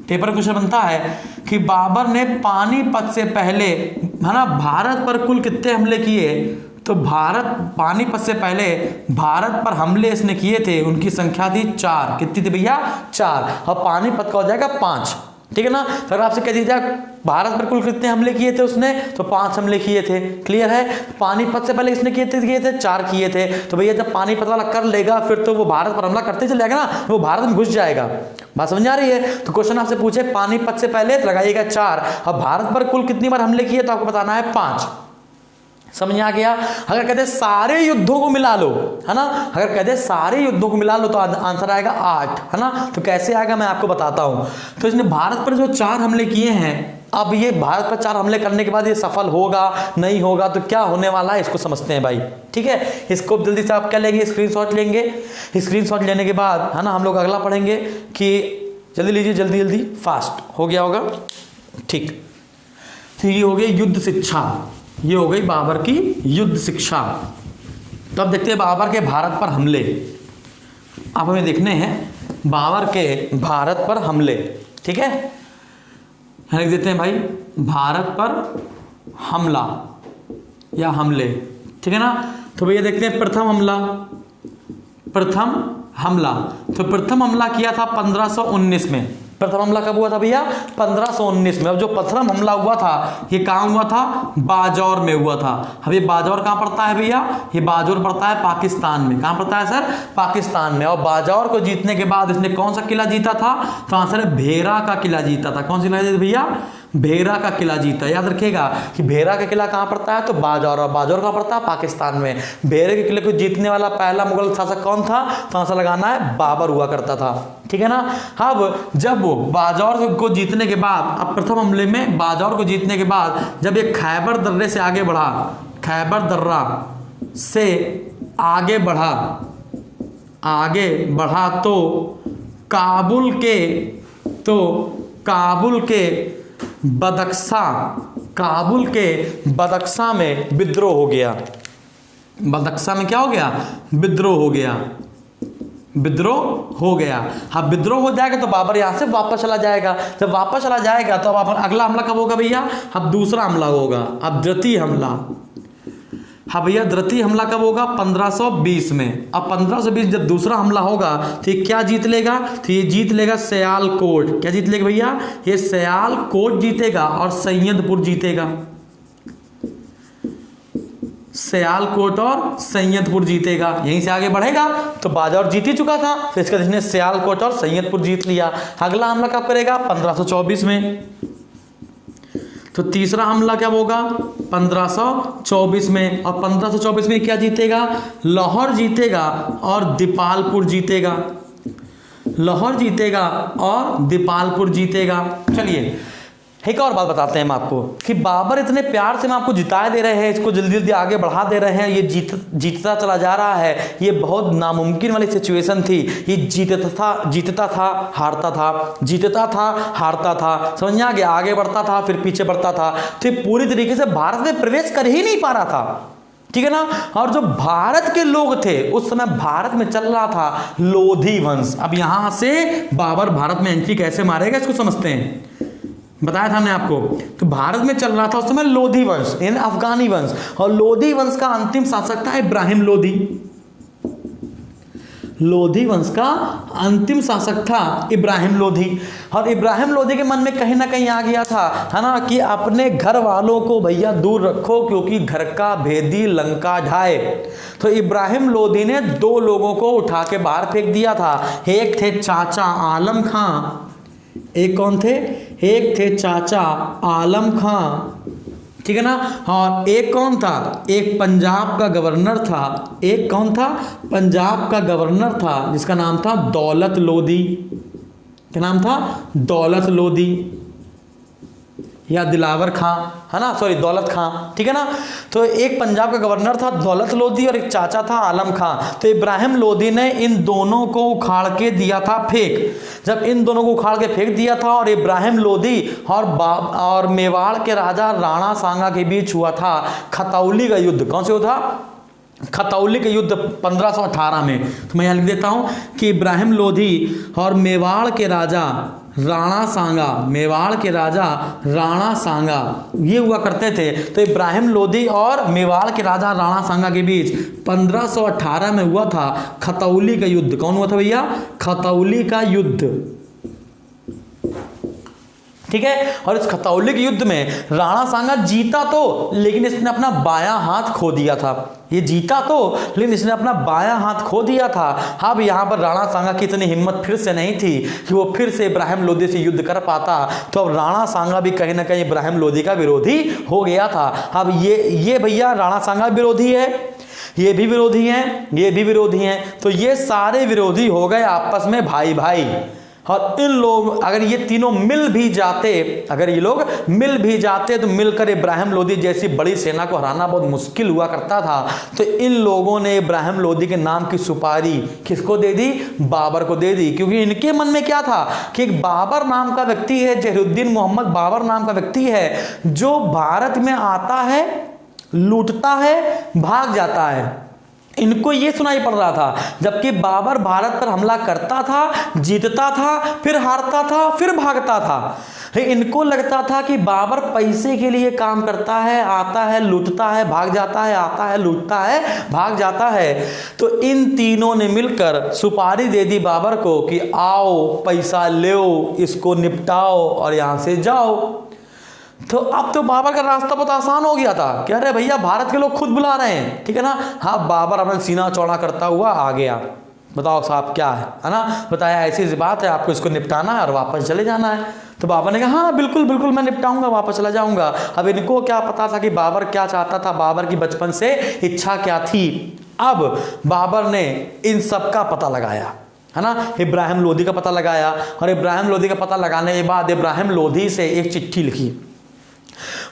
पेपर क्वेश्चन बनता है कि बाबर ने पानीपत से पहले, है ना, भारत पर कुल कितने हमले किए, तो भारत पानीपत से पहले भारत पर हमले इसने किए थे, उनकी संख्या थी 4। कितनी थी भैया, 4। और पानीपत का हो जाएगा 5, ठीक है ना। अगर आपसे कह दिया जाए भारत पर कुल कितने हमले किए थे उसने, तो 5 हमले किए थे, क्लियर है। पानीपत से पहले इसने किए थे 4 किए थे। तो भैया जब पानीपत वाला कर लेगा फिर तो वो भारत पर हमला करते चले जाएगा ना, वो भारत में घुस जाएगा। बात समझ आ रही है। तो क्वेश्चन आपसे पूछे पानीपत से पहले लगाइएगा 4, और भारत पर कुल कितनी बार हमले किए तो आपको बताना है 5। समझ आ गया। अगर कहते सारे युद्धों को मिला लो, है ना, अगर कहते सारे युद्धों को मिला लो तो आंसर आएगा 8, है ना। तो कैसे आएगा मैं आपको बताता हूं। तो इसने भारत पर जो 4 हमले किए हैं, अब ये भारत पर 4 हमले करने के बाद ये सफल होगा नहीं होगा, तो क्या होने वाला है इसको समझते हैं भाई, ठीक है। इसको जल्दी से आप क्या लेंगे, स्क्रीनशॉट लेंगे। स्क्रीनशॉट लेने के बाद, है ना, हम लोग अगला पढ़ेंगे कि जल्दी लीजिए, जल्दी जल्दी, फास्ट हो गया होगा, ठीक। तो ये हो गई युद्ध शिक्षा, ये हो गई बाबर की युद्ध शिक्षा। तो अब देखते हैं बाबर के भारत पर हमले। अब हमें देखने हैं बाबर के भारत पर हमले, ठीक है। लिख देते हैं भाई भारत पर हमला या हमले, ठीक है ना। तो भैया देखते हैं प्रथम हमला, प्रथम हमला। तो प्रथम हमला किया था 1519 में। प्रथम हमला कब हुआ था भैया, 1519 में। अब जो प्रथम हमला हुआ था ये कहाँ हुआ था, बाजौर में हुआ था। अब ये बाजौर कहाँ पड़ता है भैया, ये बाजौर पड़ता है पाकिस्तान में। कहाँ पड़ता है सर, पाकिस्तान में। और बाजौर को जीतने के बाद इसने कौन सा किला जीता था, तो आंसर है भेरा का किला जीता था। कौन सा किला जीता भैया, भेरा का किला जीता। याद रखिएगा कि भेरा का किला कहाँ पड़ता है, तो बाजौर, और बाजौर कहाँ पड़ता है, पाकिस्तान में। भेरे के किले को जीतने वाला पहला मुगल शासक कौन था, तो आंसर लगाना है बाबर हुआ करता था। ठीक है ना। अब जब वो बाजौर को जीतने के बाद, अब प्रथम हमले में बाजौर को जीतने के बाद जब ये खैबर दर्रे से आगे बढ़ा, खैबर दर्रा से आगे बढ़ा तो काबुल के बदख्शा में विद्रोह हो गया। बदख्शा में क्या हो गया, विद्रोह हो गया। हाँ, विद्रोह हो जाएगा तो बाबर यहाँ से वापस चला जाएगा। जब वापस चला जाएगा तो अब अगला हमला कब होगा भैया, अब दूसरा हमला होगा, अब द्वितीय हमला। हाँ भैया, द्वितीय हमला कब होगा, 1520 में। अब 1520 जब दूसरा हमला होगा तो ये क्या जीत लेगा, तो ये जीत लेगा सियालकोट। क्या जीत लेगा भैया, ये सियालकोट जीतेगा और सैयदपुर जीतेगा। सियालकोट और सैयदपुर जीतेगा, यहीं से आगे बढ़ेगा। तो बाजौर जीत ही चुका था, फिर इसके इसने सियालकोट और सैयदपुर जीत लिया। अगला हमला कब करेगा, 1524 में। तो तीसरा हमला क्या होगा, 1524 में। और 1524 में क्या जीतेगा, लाहौर जीतेगा और दीपालपुर जीतेगा। लाहौर जीतेगा और दीपालपुर जीतेगा। चलिए एक और बात बताते हैं हम आपको कि बाबर इतने प्यार से हम आपको जिताए दे रहे हैं, इसको जल्दी जल्दी आगे बढ़ा दे रहे हैं, ये जीतता चला जा रहा है। ये बहुत नामुमकिन वाली सिचुएशन थी। ये जीतता था हारता था, जीतता था हारता था, समझ आ गया। आगे बढ़ता था फिर पीछे बढ़ता था, तो पूरी तरीके से भारत में प्रवेश कर ही नहीं पा रहा था। ठीक है ना। और जो भारत के लोग थे उस समय भारत में चल रहा था लोधी वंश। अब यहां से बाबर भारत में एंट्री कैसे मारेगा इसको समझते हैं। बताया था हमने आपको, तो भारत में चल रहा था उस समय लोधी वंश यानी अफगानी वंश, और लोधी वंश का अंतिम शासक था इब्राहिम लोधी। लोधी वंश का अंतिम शासक था इब्राहिम लोधी। और इब्राहिम लोधी के मन में कहीं ना कहीं आ गया था, है ना, कि अपने घर वालों को भैया दूर रखो क्योंकि घर का भेदी लंका ढाए। तो इब्राहिम लोधी ने दो लोगों को उठा के बाहर फेंक दिया था। एक थे चाचा आलम खां, एक कौन थे, एक थे चाचा आलम खां, ठीक है ना। और एक कौन था, एक पंजाब का गवर्नर था। एक कौन था, पंजाब का गवर्नर था जिसका नाम था दौलत लोधी। क्या नाम था, दौलत लोधी या दिलावर खां, है ना, सॉरी दौलत खां, ठीक है ना। तो एक पंजाब का गवर्नर था दौलत लोधी और एक चाचा था आलम खां। तो इब्राहिम लोधी ने इन दोनों को उखाड़ के दिया था फेंक। जब इन दोनों को उखाड़ के फेंक दिया था और इब्राहिम लोधी और मेवाड़ के राजा राणा सांगा के बीच हुआ था खतौली का युद्ध। कौन से हुआ था, खतौली का युद्ध 1518 में। तो मैं यहाँ लिख देता हूँ कि इब्राहिम लोधी और मेवाड़ के राजा राणा सांगा, मेवाड़ के राजा राणा सांगा ये हुआ करते थे। तो इब्राहिम लोधी और मेवाड़ के राजा राणा सांगा के बीच 1518 में हुआ था खतौली का युद्ध। कौन हुआ था भैया, खतौली का युद्ध, ठीक है। और इस खतौली के युद्ध में राणा सांगा जीता तो, लेकिन इसने अपना बायां हाथ खो दिया था। ये जीता तो लेकिन इसने अपना बायां हाथ खो दिया था। अब यहाँ पर राणा सांगा की इतनी हिम्मत फिर से नहीं थी कि वो फिर से इब्राहिम लोधी से युद्ध कर पाता। तो अब राणा सांगा भी कहीं ना कहीं इब्राहिम लोधी का विरोधी हो गया था। अब ये भैया राणा सांगा विरोधी है, ये भी विरोधी हैं, ये भी विरोधी हैं। तो ये सारे विरोधी हो गए आपस में भाई भाई। और इन लोग अगर ये तीनों मिल भी जाते, अगर ये लोग मिल भी जाते तो मिलकर इब्राहिम लोधी जैसी बड़ी सेना को हराना बहुत मुश्किल हुआ करता था। तो इन लोगों ने इब्राहिम लोधी के नाम की सुपारी किसको दे दी, बाबर को दे दी। क्योंकि इनके मन में क्या था कि एक बाबर नाम का व्यक्ति है, जहीरुद्दीन मोहम्मद बाबर नाम का व्यक्ति है, जो भारत में आता है, लूटता है, भाग जाता है। इनको ये सुनाई पड़ रहा था, जबकि बाबर भारत पर हमला करता था, जीतता था, फिर हारता था, फिर भागता था। इनको लगता था कि बाबर पैसे के लिए काम करता है, आता है, लूटता है, भाग जाता है, आता है, लूटता है, भाग जाता है। तो इन तीनों ने मिलकर सुपारी दे दी बाबर को कि आओ पैसा लो, इसको निपटाओ और यहां से जाओ। तो अब तो बाबर का रास्ता बहुत आसान हो गया था कि अरे भैया भारत के लोग खुद बुला रहे हैं, ठीक है ना। हाँ, बाबर अपना सीना चौड़ा करता हुआ आ गया, बताओ साहब क्या है ना, बताया ऐसी बात है, आपको इसको निपटाना है और वापस चले जाना है। तो बाबर ने कहा हाँ बिल्कुल बिल्कुल मैं निपटाऊंगा, वापस चला जाऊंगा। अब इनको क्या पता था कि बाबर क्या चाहता था, बाबर की बचपन से इच्छा क्या थी। अब बाबर ने इन सब का पता लगाया, है ना, इब्राहिम लोधी का पता लगाया, और इब्राहिम लोधी का पता लगाने के बाद इब्राहिम लोधी से एक चिट्ठी लिखी।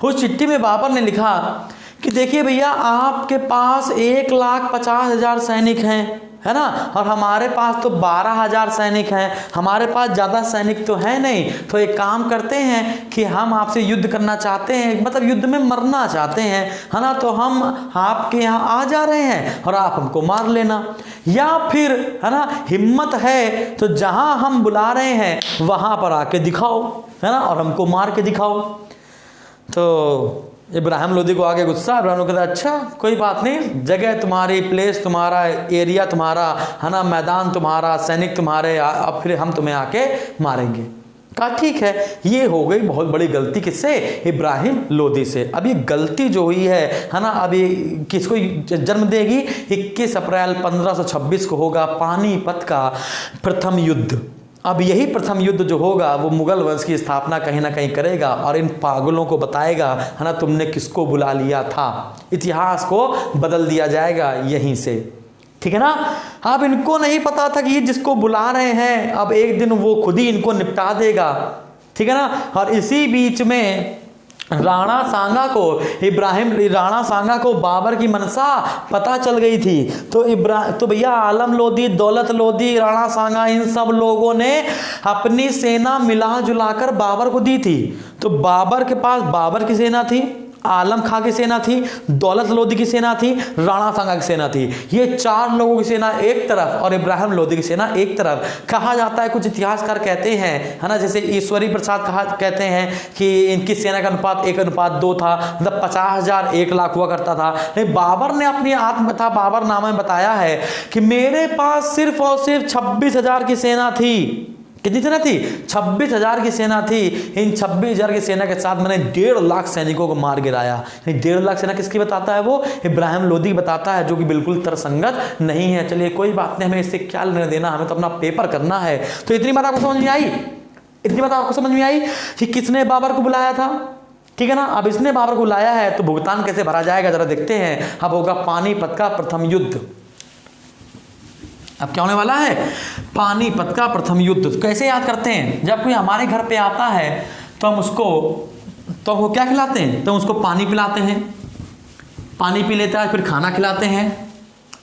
उस चिट्ठी में बाबर ने लिखा कि देखिए भैया, आपके पास 1,50,000 सैनिक हैं, है ना, और हमारे पास तो 12,000 सैनिक हैं, हमारे पास ज़्यादा सैनिक तो है नहीं। तो एक काम करते हैं कि हम आपसे युद्ध करना चाहते हैं, मतलब युद्ध में मरना चाहते हैं, है ना, तो हम आपके यहाँ आ जा रहे हैं और आप हमको मार लेना, या फिर है ना हिम्मत है तो जहाँ हम बुला रहे हैं वहाँ पर आके दिखाओ, है ना, और हमको मार के दिखाओ। तो इब्राहिम लोधी को आगे गुस्सा, इब्राहिम लोधी कहता अच्छा कोई बात नहीं, जगह तुम्हारी, प्लेस तुम्हारा, एरिया तुम्हारा, है ना, मैदान तुम्हारा, सैनिक तुम्हारे, अब फिर हम तुम्हें आके मारेंगे। कहा ठीक है। ये हो गई बहुत बड़ी गलती किससे, इब्राहिम लोधी से। अब ये गलती जो हुई है ना, अब ये किसको जन्म देगी, 21 अप्रैल 1526 को होगा पानीपत का प्रथम युद्ध। अब यही प्रथम युद्ध जो होगा वो मुगल वंश की स्थापना कहीं ना कहीं करेगा और इन पागलों को बताएगा, है ना, तुमने किसको बुला लिया था। इतिहास को बदल दिया जाएगा यहीं से, ठीक है ना। अब इनको नहीं पता था कि ये जिसको बुला रहे हैं अब एक दिन वो खुद ही इनको निपटा देगा, ठीक है ना। और इसी बीच में राणा सांगा को बाबर की मनसा पता चल गई थी। तो भैया आलम लोधी, दौलत लोधी, राणा सांगा, इन सब लोगों ने अपनी सेना मिला जुलाकर बाबर को दी थी। तो बाबर के पास बाबर की सेना थी, आलम खां की सेना थी, दौलत लोधी की सेना थी, राणा सांगा की सेना थी। ये 4 लोगों की सेना एक तरफ और इब्राहिम लोधी की सेना एक तरफ। कहा जाता है, कुछ इतिहासकार कहते हैं, है ना, जैसे ईश्वरी प्रसाद कहते हैं कि इनकी सेना का अनुपात 1:2 था, मतलब 50,000 1,00,000 हुआ करता था। नहीं, बाबर ने अपनी आत्मकथा बाबरनामा में बताया है कि मेरे पास सिर्फ और सिर्फ 26,000 की सेना थी। कितनी सेना थी? 26,000 की सेना थी। इन 26,000 की सेना के साथ मैंने 1.5 लाख सैनिकों को मार गिराया। 1.5 लाख सेना किसकी बताता है? वो इब्राहिम लोधी बताता है, जो कि बिल्कुल तर्कसंगत नहीं है। चलिए कोई बात नहीं, हमें इससे क्या लेना देना, हमें तो अपना पेपर करना है। तो इतनी बात आपको समझ में आई? इतनी बात आपको समझ में आई कि किसने बाबर को बुलाया था, ठीक है ना। अब इसने बाबर को बुलाया है तो भुगतान कैसे भरा जाएगा जरा देखते हैं। अब होगा पानीपत का प्रथम युद्ध। अब क्या होने वाला है? पानीपत का प्रथम युद्ध। कैसे याद करते हैं? जब कोई हमारे घर पे आता है तो हम उसको क्या खिलाते हैं? तो उसको पानी पिलाते हैं, पानी पी लेता है, फिर खाना खिलाते हैं,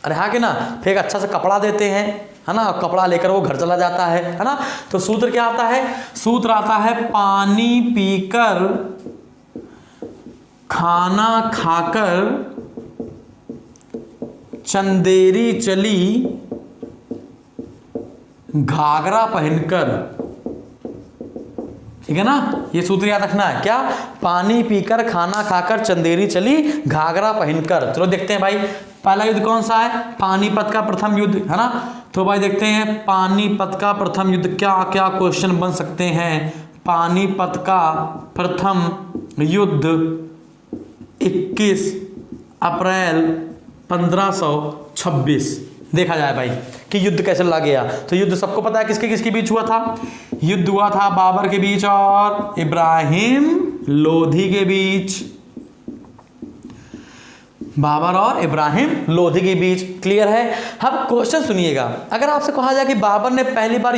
अरे हाँ कि ना, फिर एक अच्छा सा कपड़ा देते हैं, है ना, कपड़ा लेकर वो घर चला जाता है ना। तो सूत्र क्या आता है? सूत्र आता है पानी पीकर, खाना खाकर, चंदेरी चली, घाघरा पहनकर। ठीक है ना, ये सूत्र याद रखना है। क्या? पानी पीकर, खाना खाकर, चंदेरी चली, घाघरा पहनकर। चलो देखते हैं भाई, पहला युद्ध कौन सा है? पानीपत का प्रथम युद्ध, है ना। तो भाई देखते हैं पानीपत का प्रथम युद्ध, क्या क्या क्वेश्चन बन सकते हैं। पानीपत का प्रथम युद्ध 21 अप्रैल 1526। देखा जाए भाई कि युद्ध कैसे लड़ा गया। तो युद्ध सबको पता है किसके किसके बीच हुआ था। युद्ध हुआ था बाबर के बीच और इब्राहिम लोधी के बीच। बाबर और इब्राहिम लोधी के बीच। क्लियर है? अब क्वेश्चन सुनिएगा, अगर आपसे कहा जाए कि बाबर ने पहली बार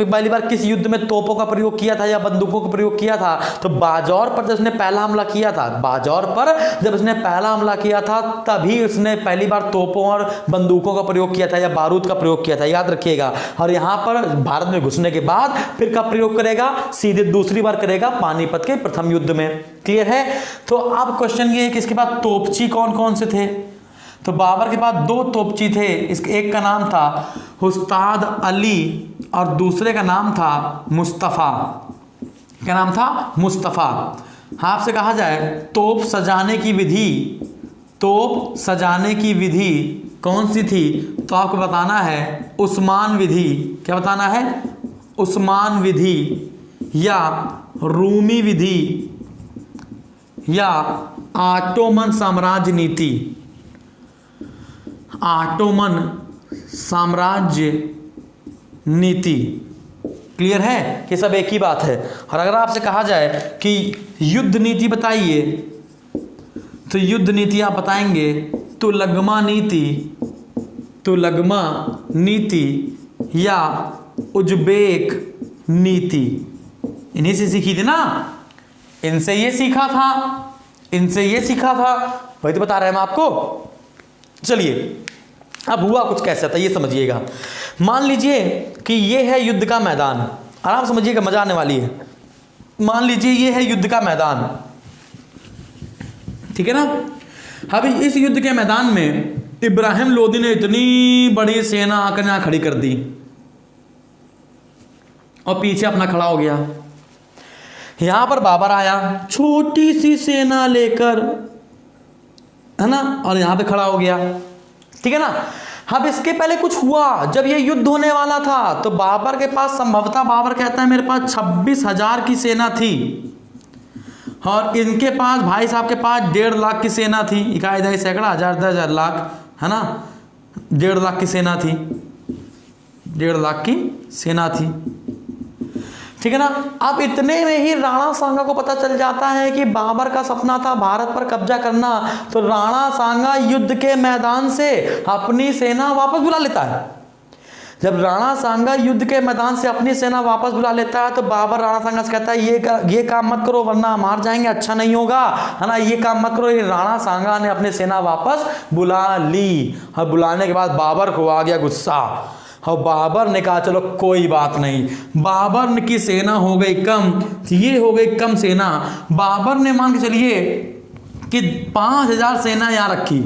पहली बार किस युद्ध में तोपों का प्रयोग किया था या बंदूकों का प्रयोग किया था, तो बाजौर पर जब उसने पहला हमला किया था, बाजौर पर जब उसने पहला हमला किया था तभी उसने पहली बार तोपों और बंदूकों का प्रयोग किया था या बारूद का प्रयोग किया था, याद रखिएगा। और यहाँ पर भारत में घुसने के बाद फिर कब प्रयोग करेगा? सीधे दूसरी बार करेगा पानीपत के प्रथम युद्ध में। क्लियर है? तो अब क्वेश्चन ये है कि इसके बाद तोपची कौन कौन से थे। तो बाबर के पास 2 तोपची थे। इसके एक का नाम था उस्ताद अली और दूसरे का नाम था मुस्तफ़ा। क्या नाम था? मुस्तफ़ा। आपसे कहा जाए तोप सजाने की विधि कौन सी थी, तो आपको बताना है उस्मान विधि। क्या बताना है? उस्मान विधि या रूमी विधि या ऑटोमन साम्राज्य नीति। ऑटोमन साम्राज्य नीति, क्लियर है कि सब एक ही बात है। और अगर आपसे कहा जाए कि युद्ध नीति बताइए, तो युद्ध नीति आप बताएंगे तुलगमा नीति या उज्बेक नीति। इन्हीं से सीखी थी ना, इनसे ये सीखा था, वही तो बता रहे हैं हम आपको। चलिए अब हुआ कुछ कैसा था ये समझिएगा। मान लीजिए कि ये है युद्ध का मैदान, आराम समझिएगा, मजा आने वाली है। मान लीजिए ये है युद्ध का मैदान, ठीक है ना। अभी इस युद्ध के मैदान में इब्राहिम लोदी ने इतनी बड़ी सेना आकर यहां खड़ी कर दी और पीछे अपना खड़ा हो गया। यहां पर बाबर आया छोटी सी सेना लेकर, है ना, और यहां पे खड़ा हो गया, ठीक है ना। अब इसके पहले कुछ हुआ, जब ये युद्ध होने वाला था तो बाबर के पास संभवतः, बाबर कहता है मेरे पास 26,000 की सेना थी, और इनके पास, भाई साहब के पास 1.5 लाख की सेना थी। इकाई दहाई सैकड़ा, हजार 10,000 लाख, है ना, 1.5 लाख की सेना थी, 1.5 लाख की सेना थी, ठीक है ना। अब इतने में ही राणा सांगा को पता चल जाता है कि बाबर का सपना था भारत पर कब्जा करना, तो राणा सांगा युद्ध के मैदान से अपनी सेना वापस बुला लेता है। जब राणा सांगा युद्ध के मैदान से अपनी सेना वापस बुला लेता है तो बाबर राणा सांगा से कहता है ये काम मत करो वरना मार जाएंगे, अच्छा नहीं होगा, है ना, ये काम मत करो। राणा सांगा ने अपनी सेना वापस बुला ली, और बुलाने के बाद बाबर को आ गया गुस्सा, और बाबर ने कहा चलो कोई बात नहीं। बाबर की सेना हो गई कम, ये हो गई कम सेना। बाबर ने मान के चलिए कि 5,000 सेना यहाँ रखी,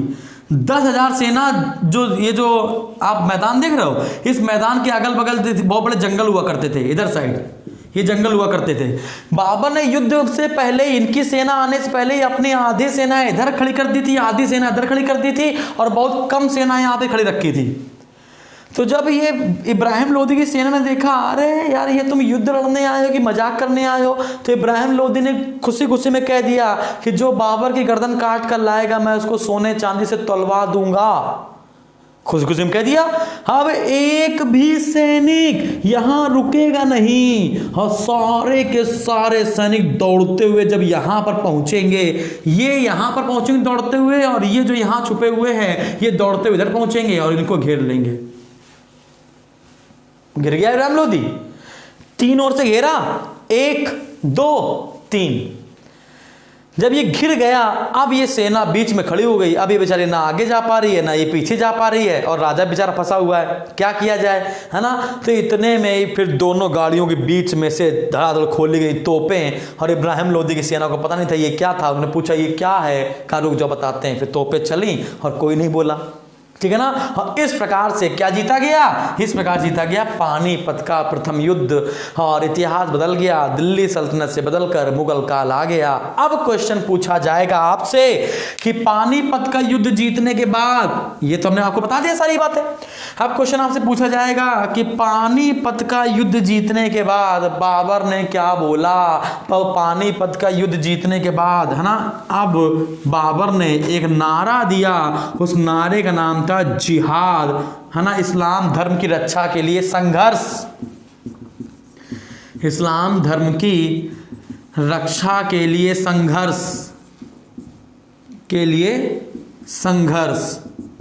10,000 सेना, जो आप मैदान देख रहे हो, इस मैदान के अगल बगल बहुत बड़े जंगल हुआ करते थे, इधर साइड ये जंगल हुआ करते थे। बाबर ने युद्ध से पहले, इनकी सेना आने से पहले ही अपनी आधी सेना इधर खड़ी कर दी थी, आधी सेना इधर खड़ी कर दी थी, और बहुत कम सेना यहाँ पे खड़ी रखी थी। तो जब ये इब्राहिम लोदी की सेना ने देखा, अरे यार ये तुम युद्ध लड़ने आए हो कि मजाक करने आए हो, तो इब्राहिम लोदी ने खुशी खुशी में कह दिया कि जो बाबर की गर्दन काट कर लाएगा मैं उसको सोने चांदी से तलवा दूंगा। खुशी खुशी में कह दिया। अब एक भी सैनिक यहां रुकेगा नहीं, और सारे के सारे सैनिक दौड़ते हुए जब यहां पर पहुंचेंगे, ये यहां पर पहुंचेंगे दौड़ते हुए, और ये जो यहां छुपे हुए हैं ये दौड़ते हुए इधर पहुंचेंगे और इनको घेर लेंगे। गिर गया इब्राहिम लोदी, 3 ओर से घेरा, 1 2 3। जब ये घिर गया, अब ये सेना बीच में खड़ी हो गई। अब ये बेचारी ना आगे जा पा रही है ना ये पीछे जा पा रही है, और राजा बेचारा फंसा हुआ है, क्या किया जाए, है ना। तो इतने में फिर दोनों गाड़ियों के बीच में से धड़ाधड़ खोली गई तोपें, और इब्राहिम लोदी की सेना को पता नहीं था ये क्या था। उन्होंने पूछा ये क्या है, कहा रुक जाओ बताते हैं। फिर तोपें चली और कोई नहीं बोला, ठीक है ना। और इस प्रकार से क्या जीता गया, इस प्रकार जीता गया पानीपत का प्रथम युद्ध, और इतिहास बदल गया, दिल्ली सल्तनत से बदलकर मुगल काल आ गया। अब क्वेश्चन पूछा जाएगा आपसे कि पानीपत का युद्ध जीतने के बाद, ये तो हमने आपको बता दिया सारी बातें, अब क्वेश्चन आपसे पूछा जाएगा कि पानीपत का युद्ध जीतने के बाद बाबर ने क्या बोला। तो पानीपत का युद्ध जीतने के बाद, है ना, अब बाबर ने एक नारा दिया, उस नारे का नाम था जिहाद, है ना, इस्लाम धर्म की रक्षा के लिए संघर्ष, इस्लाम धर्म की रक्षा के लिए संघर्ष,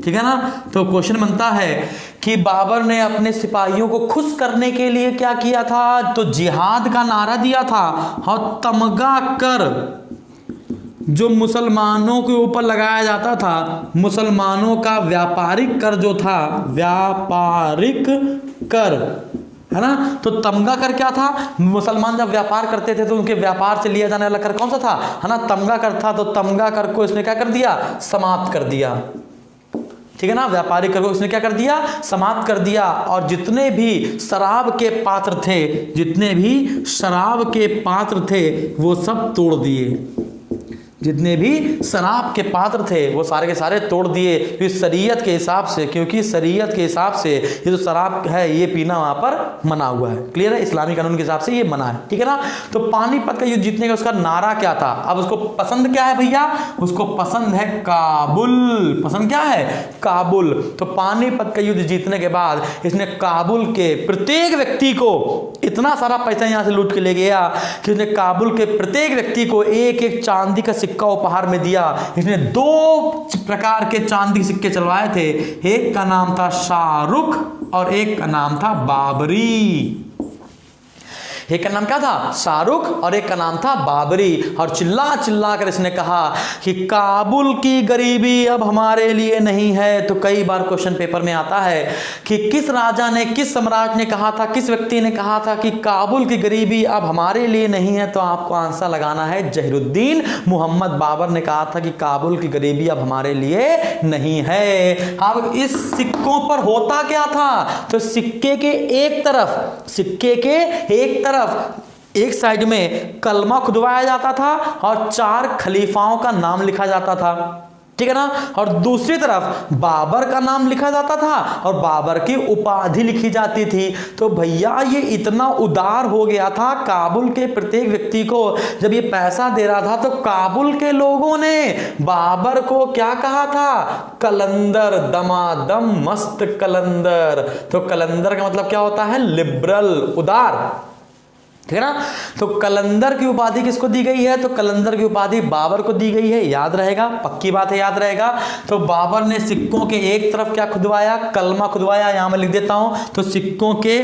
ठीक है ना। तो क्वेश्चन बनता है कि बाबर ने अपने सिपाहियों को खुश करने के लिए क्या किया था, तो जिहाद का नारा दिया था, और तमगा कर जो मुसलमानों के ऊपर लगाया जाता था, मुसलमानों का व्यापारिक कर जो था, व्यापारिक कर, है ना। तो तमगा कर क्या था, मुसलमान जब व्यापार करते थे तो उनके व्यापार से लिया जाने वाला कर कौन सा था, है ना, तमगा कर था। तो तमगा कर को इसने क्या कर दिया, समाप्त कर दिया, ठीक है ना। व्यापारिक कर को इसने क्या कर दिया, समाप्त कर दिया। और जितने भी शराब के पात्र थे, जितने भी शराब के पात्र थे वो सब तोड़ दिए। जितने भी शराब के पात्र थे वो सारे के सारे तोड़ दिए, क्योंकि शरीयत के हिसाब से, ये जो शराब है ये पीना वहां पर मना हुआ है। क्लियर है, इस्लामी कानून के हिसाब से ये मना है, ठीक है ना। तो पानीपत का युद्ध जीतने का उसका नारा क्या था? अब उसको पसंद क्या है भैया? उसको पसंद है काबुल। पसंद क्या है? काबुल। तो पानीपत का युद्ध जीतने के बाद इसने काबुल के प्रत्येक व्यक्ति को इतना सारा पैसा यहां से लूट के ले गया कि उसने काबुल के प्रत्येक व्यक्ति को एक एक चांदी का सिक्का उपहार में दिया। इसने 2 प्रकार के चांदी के सिक्के चलवाए थे, एक का नाम था शाहरुख और एक का नाम था बाबरी। एक का नाम क्या था? शाहरुख और एक का नाम था बाबरी। और चिल्ला चिल्ला कर इसने कहा कि काबुल की गरीबी अब हमारे लिए नहीं है। तो कई बार क्वेश्चन पेपर में आता है कि किस राजा ने, किस सम्राट ने कहा था, किस व्यक्ति ने कहा था कि काबुल की गरीबी अब हमारे लिए नहीं है? तो आपको आंसर लगाना है जहीरुद्दीन मोहम्मद बाबर ने कहा था कि काबुल की गरीबी अब हमारे लिए नहीं है। अब इस सिक्कों पर होता क्या था? तो सिक्के के एक तरफ एक साइड में कलमा खुदवाया जाता था और 4 खलीफाओं का नाम लिखा जाता था, ठीक है ना। और दूसरी तरफ बाबर का नाम लिखा जाता था और बाबर की उपाधि लिखी जाती थी। तो भैया ये इतना उदार हो गया था काबुल के प्रत्येक व्यक्ति को। जब ये पैसा दे रहा था तो काबुल के लोगों ने बाबर को क्या कहा था? कलंदर, दमादम मस्त कलंदर। तो कलंदर का मतलब क्या होता है? लिबरल, उदार, ठीक है ना। तो कलंदर की उपाधि किसको दी गई है? तो कलंदर की उपाधि बाबर को दी गई है। याद रहेगा, पक्की बात है, याद रहेगा। तो बाबर ने सिक्कों के एक तरफ क्या खुदवाया? कलमा खुदवाया। यहां मैं लिख देता हूं। तो सिक्कों के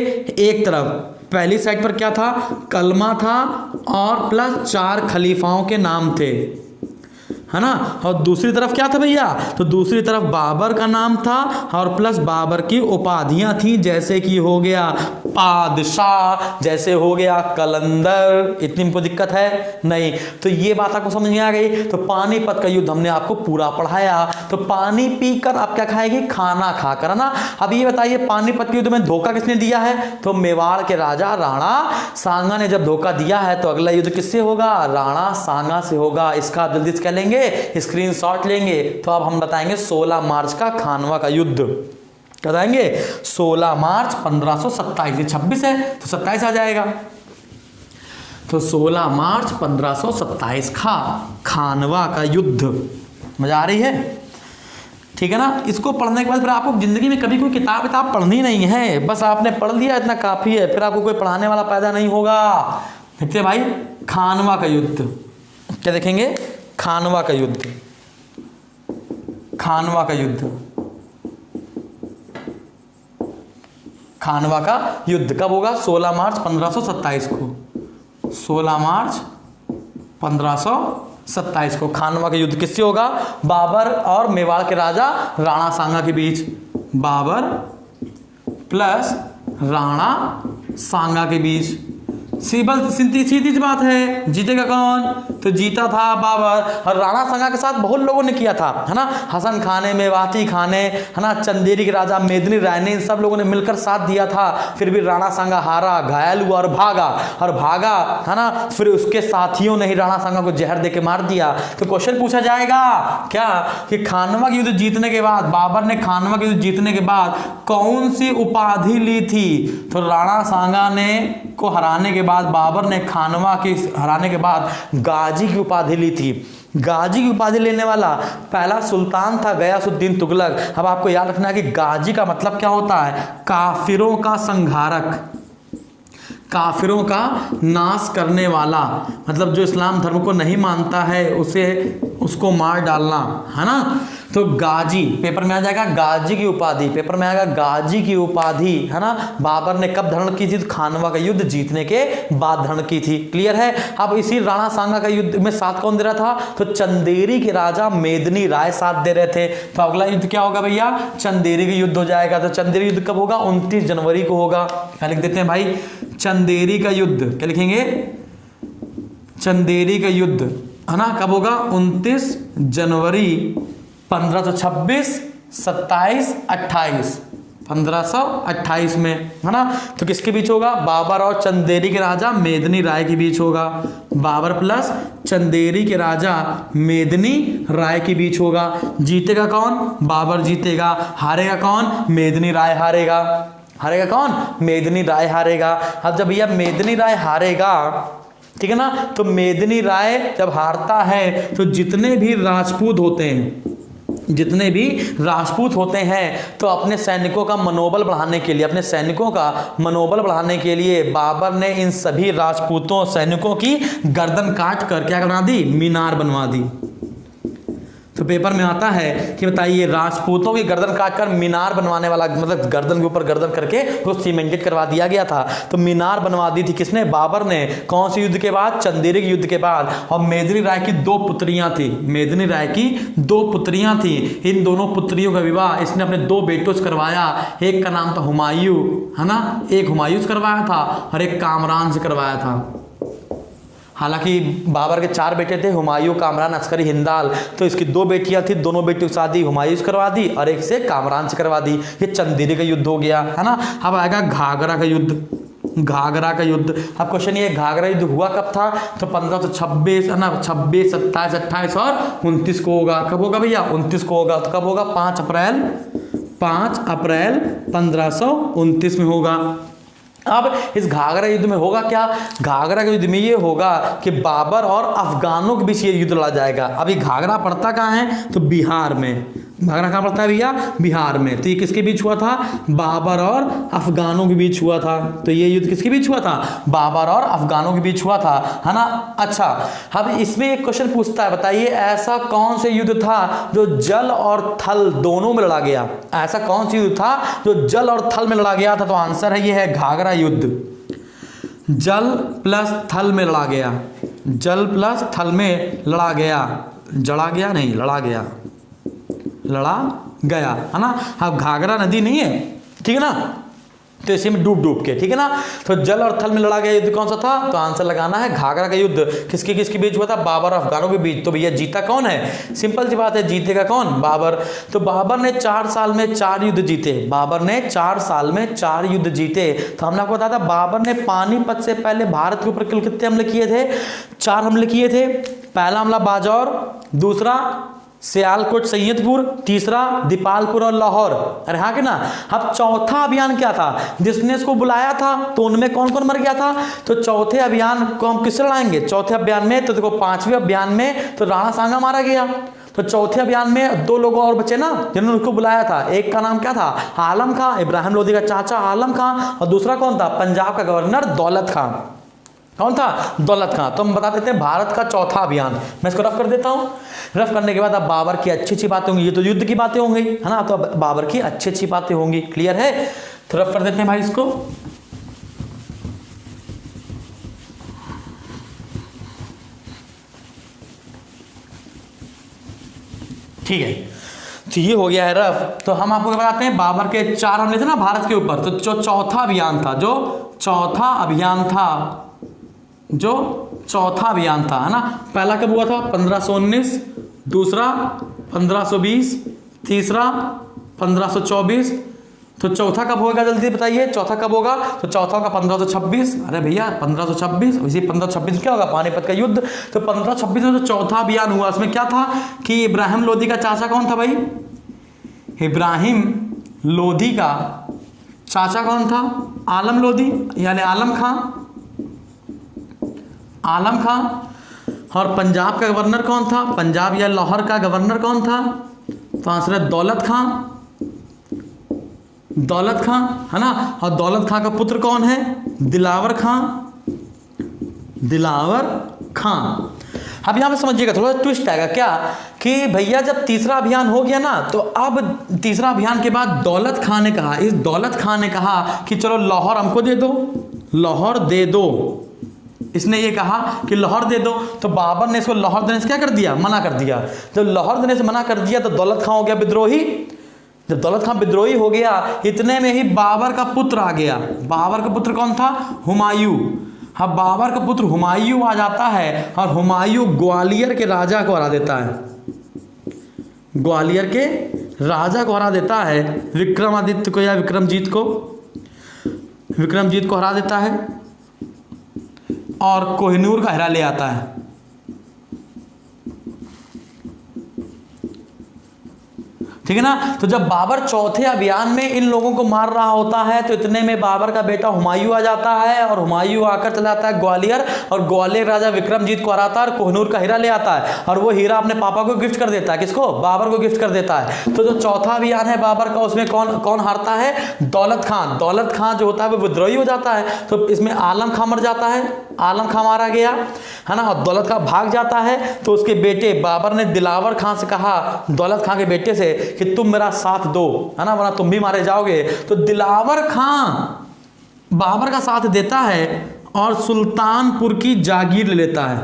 एक तरफ पहली साइड पर क्या था? कलमा था और प्लस 4 खलीफाओं के नाम थे, है ना। और दूसरी तरफ क्या था भैया? तो दूसरी तरफ बाबर का नाम था और प्लस बाबर की उपाधियां थी, जैसे कि हो गया पादशाह, जैसे हो गया कलंदर। इतनी हमको दिक्कत है नहीं। तो ये बात आपको समझ में आ गई। तो पानीपत का युद्ध हमने आपको पूरा पढ़ाया। तो पानी पीकर आप क्या खाएंगे? खाना खाकर, है ना। अब ये बताइए पानीपत के युद्ध में धोखा किसने दिया है? तो मेवाड़ के राजा राणा सांगा ने जब धोखा दिया है तो अगला युद्ध किससे होगा? राणा सांगा से होगा। इसका आप जल्दी से क्या लेंगे? स्क्रीनशॉट लेंगे। तो अब हम बताएंगे 16 मार्च का खानवा का युद्ध। बताएंगे 16 मार्च 1527। 26 है तो 27 आ जाएगा। तो 16 मार्च 1527 का खानवा का युद्ध। मजा आ रही है? ठीक है ना। इसको पढ़ने के बाद फिर आपको जिंदगी में कभी कोई किताब पढ़नी नहीं है, बस आपने पढ़ लिया इतना काफी है। फिर आपको कोई पढ़ाने वाला पैदा नहीं होगा। देखते भाई, खानवा का युद्ध क्या देखेंगे? खानवा का युद्ध। खानवा का युद्ध, खानवा का युद्ध कब होगा? 16 मार्च 1527 को। 16 मार्च 1527 को खानवा का युद्ध किससे होगा? बाबर और मेवाड़ के राजा राणा सांगा के बीच। बाबर प्लस राणा सांगा के बीच। सीधी सी बात है। जीतेगा कौन? तो जीता था बाबर। और राणा सांगा के साथ बहुत लोगों ने किया था, है ना। हसन खान ने, मेवाती खान ने, है ना, चंदेरी के राजा मेदिनी राय ने, इन सब लोगों ने मिलकर साथ दिया था। फिर भी राणा सांगा हारा, घायल हुआ और भागा, है ना। फिर उसके साथियों ने ही राणा सांगा को जहर देके मार दिया। तो क्वेश्चन पूछा जाएगा क्या कि खानवा के युद्ध जीतने के बाद, बाबर ने खानवा के युद्ध जीतने के बाद कौन सी उपाधि ली थी? तो राणा सांगा ने को हराने के बाद, बाबर ने खानवा के हराने के बाद गाजी की उपाधि ली थी। गाजी की उपाधि लेने वाला पहला सुल्तान था गयासुद्दीन तुगलक। अब आपको याद रखना है कि गाजी का मतलब क्या होता है? काफिरों का संहारक, काफिरों का नाश करने वाला। मतलब जो इस्लाम धर्म को नहीं मानता है उसको मार डालना, है ना। तो गाजी पेपर में आ जाएगा, गाजी की उपाधि पेपर में आएगा, गाजी की उपाधि, है ना। बाबर ने कब धारण की थी? तो खानवा का युद्ध जीतने के बाद धारण की थी। क्लियर है। अब इसी राणा सांगा का युद्ध में साथ कौन दे रहा था? तो चंदेरी के राजा मेदिनी राय साथ दे रहे थे। तो अगला युद्ध क्या होगा भैया? चंदेरी का युद्ध हो जाएगा। तो चंदेरी युद्ध कब होगा? 29 जनवरी को होगा। क्या लिख देते हैं भाई? चंदेरी का युद्ध। क्या लिखेंगे? चंदेरी का युद्ध, है ना। कब होगा? 29 जनवरी 1526, 27, 28। 1528 में, है ना। तो किसके बीच होगा? बाबर और चंदेरी के राजा मेदिनी राय के बीच होगा। बाबर प्लस चंदेरी के राजा मेदिनी राय के बीच होगा। जीतेगा कौन? बाबर जीतेगा। हारेगा कौन? मेदिनी राय हारेगा। हारेगा कौन? मेदिनी राय हारेगा। अब जब भैया मेदिनी राय हारेगा, ठीक है ना, तो मेदिनी राय जब हारता है तो जितने भी राजपूत होते हैं, जितने भी राजपूत होते हैं, तो अपने सैनिकों का मनोबल बढ़ाने के लिए, अपने सैनिकों का मनोबल बढ़ाने के लिए बाबर ने इन सभी राजपूतों सैनिकों की गर्दन काट कर क्या बना दी? मीनार बनवा दी। तो पेपर में आता है कि बताइए राजपूतों की गर्दन काटकर मीनार बनवाने वाला, मतलब गर्दन के ऊपर गर्दन करके वो सीमेंटेड करवा दिया गया था। तो मीनार बनवा दी थी किसने? बाबर ने। कौन से युद्ध के बाद? चंदेरी के युद्ध के बाद। और मेदिनी राय की 2 पुत्रियां थी। मेदिनी राय की 2 पुत्रियां थी। इन दोनों पुत्रियों का विवाह इसने अपने 2 बेटों से करवाया। एक का नाम था हुमायूं, है ना, एक हुमायूं से करवाया था और एक कामरान से करवाया था। हालांकि बाबर के 4 बेटे थे, हुमायूं, कामरान, अस्करी, हिंदाल। तो इसकी 2 बेटियां थी, दोनों बेटियों की शादी हुमायूं से करवा दी और एक से कामरान से करवा दी। ये चंदेरी का युद्ध हो गया, है ना। अब आएगा घाघरा का युद्ध। घाघरा का युद्ध। अब क्वेश्चन ये, घाघरा युद्ध हुआ कब था? तो 1526, है ना, 26, 27, 28 और 29 को होगा। कब होगा भैया? 29 को होगा। तो कब होगा? 5 अप्रैल 1529 में होगा। अब इस घाघरा युद्ध में होगा क्या? घाघरा के युद्ध में ये होगा कि बाबर और अफगानों के बीच ये युद्ध लड़ा जाएगा। अभी घाघरा पड़ता कहाँ है? तो बिहार में। घाघरा कहाँ पड़ता है भैया? बिहार में। तो ये किसके बीच हुआ था? बाबर और अफगानों के बीच हुआ था। तो ये युद्ध किसके बीच हुआ था? बाबर और अफगानों के बीच हुआ था, है ना। अच्छा, अब इसमें एक क्वेश्चन पूछता है, बताइए ऐसा कौन से युद्ध था जो जल और थल दोनों में लड़ा गया? ऐसा कौन सा युद्ध था जो जल और थल में लड़ा गया था? तो आंसर है ये है घाघरा युद्ध। जल प्लस थल में लड़ा गया। जल प्लस थल में लड़ा गया। जड़ा गया नहीं, लड़ा गया, लड़ा गया, है ना। अब घाघरा नदी नहीं है, ठीक है ना, तो इसी में डूब डूब के, ठीक है ना। तो जल और थल में लड़ा गया युद्ध कौन सा था? तो आंसर लगाना है घाघरा का युद्ध। किसके किसके बीच हुआ था? बाबर और अफगानों के बीच। तो भैया जीता कौन है? सिंपल सी बात है, जीतेगा कौन? बाबर। तो बाबर ने 4 साल में 4 युद्ध जीते। बाबर ने 4 साल में 4 युद्ध जीते। तो हमने आपको बताया था बाबर ने पानीपत से पहले भारत के ऊपर कितने हमले किए थे? 4 हमले किए थे। पहला हमला बाजौर, दूसरा सियालकोट सैयदपुर, तीसरा दीपालपुर और लाहौर। अरे हाँ कि ना। अब चौथा अभियान क्या था जिसने इसको बुलाया था? तो उनमें कौन कौन मर गया था? तो चौथे अभियान को हम किससे लड़ाएंगे? चौथे अभियान में तो देखो 5वें अभियान में तो राणा सांगा मारा गया। तो चौथे अभियान में 2 लोग और बचे ना जिन्होंने उसको बुलाया था। एक का नाम क्या था? आलम खां, इब्राहिम लोधी का चाचा आलम खां। और दूसरा कौन था? पंजाब का गवर्नर दौलत खां। कौन था? दौलत खां। तो हम बता देते हैं भारत का चौथा अभियान। मैं इसको रफ कर देता हूं। रफ करने के बाद अब बाबर की अच्छी अच्छी बातें होंगी। ये तो युद्ध की बातें होंगी, है ना। तो अब बाबर की अच्छी अच्छी बातें होंगी। क्लियर है? तो रफ कर देते हैं भाई इसको। ठीक है, तो ये हो गया है रफ। तो हम आपको बताते हैं बाबर के 4 हमले थे ना भारत के ऊपर। तो जो चौथा अभियान था, जो चौथा अभियान था, है ना। पहला कब हुआ था? 1519, दूसरा 1520, तीसरा 1524। तो चौथा कब होगा? जल्दी बताइए, चौथा कब होगा? तो चौथा होगा 1526। अरे भैया 1526, इसी 1526 क्या होगा? पानीपत का युद्ध। तो 1526 में जो चौथा अभियान हुआ उसमें क्या था कि इब्राहिम लोधी का चाचा कौन था भाई? इब्राहिम लोधी का चाचा कौन था? आलम लोधी, यानी आलम खां। आलम खां। और पंजाब का गवर्नर कौन था? पंजाब या लाहौर का गवर्नर कौन था? तो आंसर है दौलत खां। दौलत खां, है ना। और दौलत खां का पुत्र कौन है? दिलावर खां। दिलावर खां। अब यहां पे समझिएगा, थोड़ा ट्विस्ट आएगा क्या कि भैया जब तीसरा अभियान हो गया ना, तो अब तीसरा अभियान के बाद दौलत खां ने कहा, इस दौलत खां ने कहा कि चलो लाहौर हमको दे दो, लाहौर दे दो। इसने ये कहा कि लाहौर दे दो। तो बाबर ने इसको लाहौर देने से क्या कर दिया? मना कर दिया। जब लाहौर देने से मना कर दिया तो दौलत खां हो गया विद्रोही। जब दौलत खां विद्रोही हो गया, इतने में ही बाबर का पुत्र आ गया। बाबर का पुत्र कौन था? हुमायूं। हाँ, बाबर का पुत्र हुमायूं आ जाता है और हुमायूं ग्वालियर के राजा को हरा देता है। ग्वालियर के राजा को हरा देता है, विक्रमादित्य को या विक्रमजीत को हरा देता है और कोहिनूर का हीरा ले आता है। ठीक है ना। तो जब बाबर चौथे अभियान में इन लोगों को मार रहा होता है तो इतने में बाबर का बेटा हुमायूं आ जाता है और हुमायूं आकर चला जाता है ग्वालियर और ग्वालियर राजा विक्रमजीत को हराता है और कोहिनूर का हीरा ले आता है और वो हीरा अपने पापा को गिफ्ट कर देता है। किसको? बाबर को गिफ्ट कर देता है। तो जो चौथा अभियान है बाबर का उसमें कौन हारता है? दौलत खान। दौलत खान जो होता है वो विद्रोही हो जाता है। तो इसमें आलम खां मर जाता है, आलम खां मारा गया है ना, और दौलत खां भाग जाता है। तो उसके बेटे बाबर ने दिलावर खां से कहा, दौलत खां के बेटे से, कि तुम मेरा साथ दो, है ना, वरना तुम भी मारे जाओगे। तो दिलावर खां बाबर का साथ देता है और सुल्तानपुर की जागीर ले लेता है।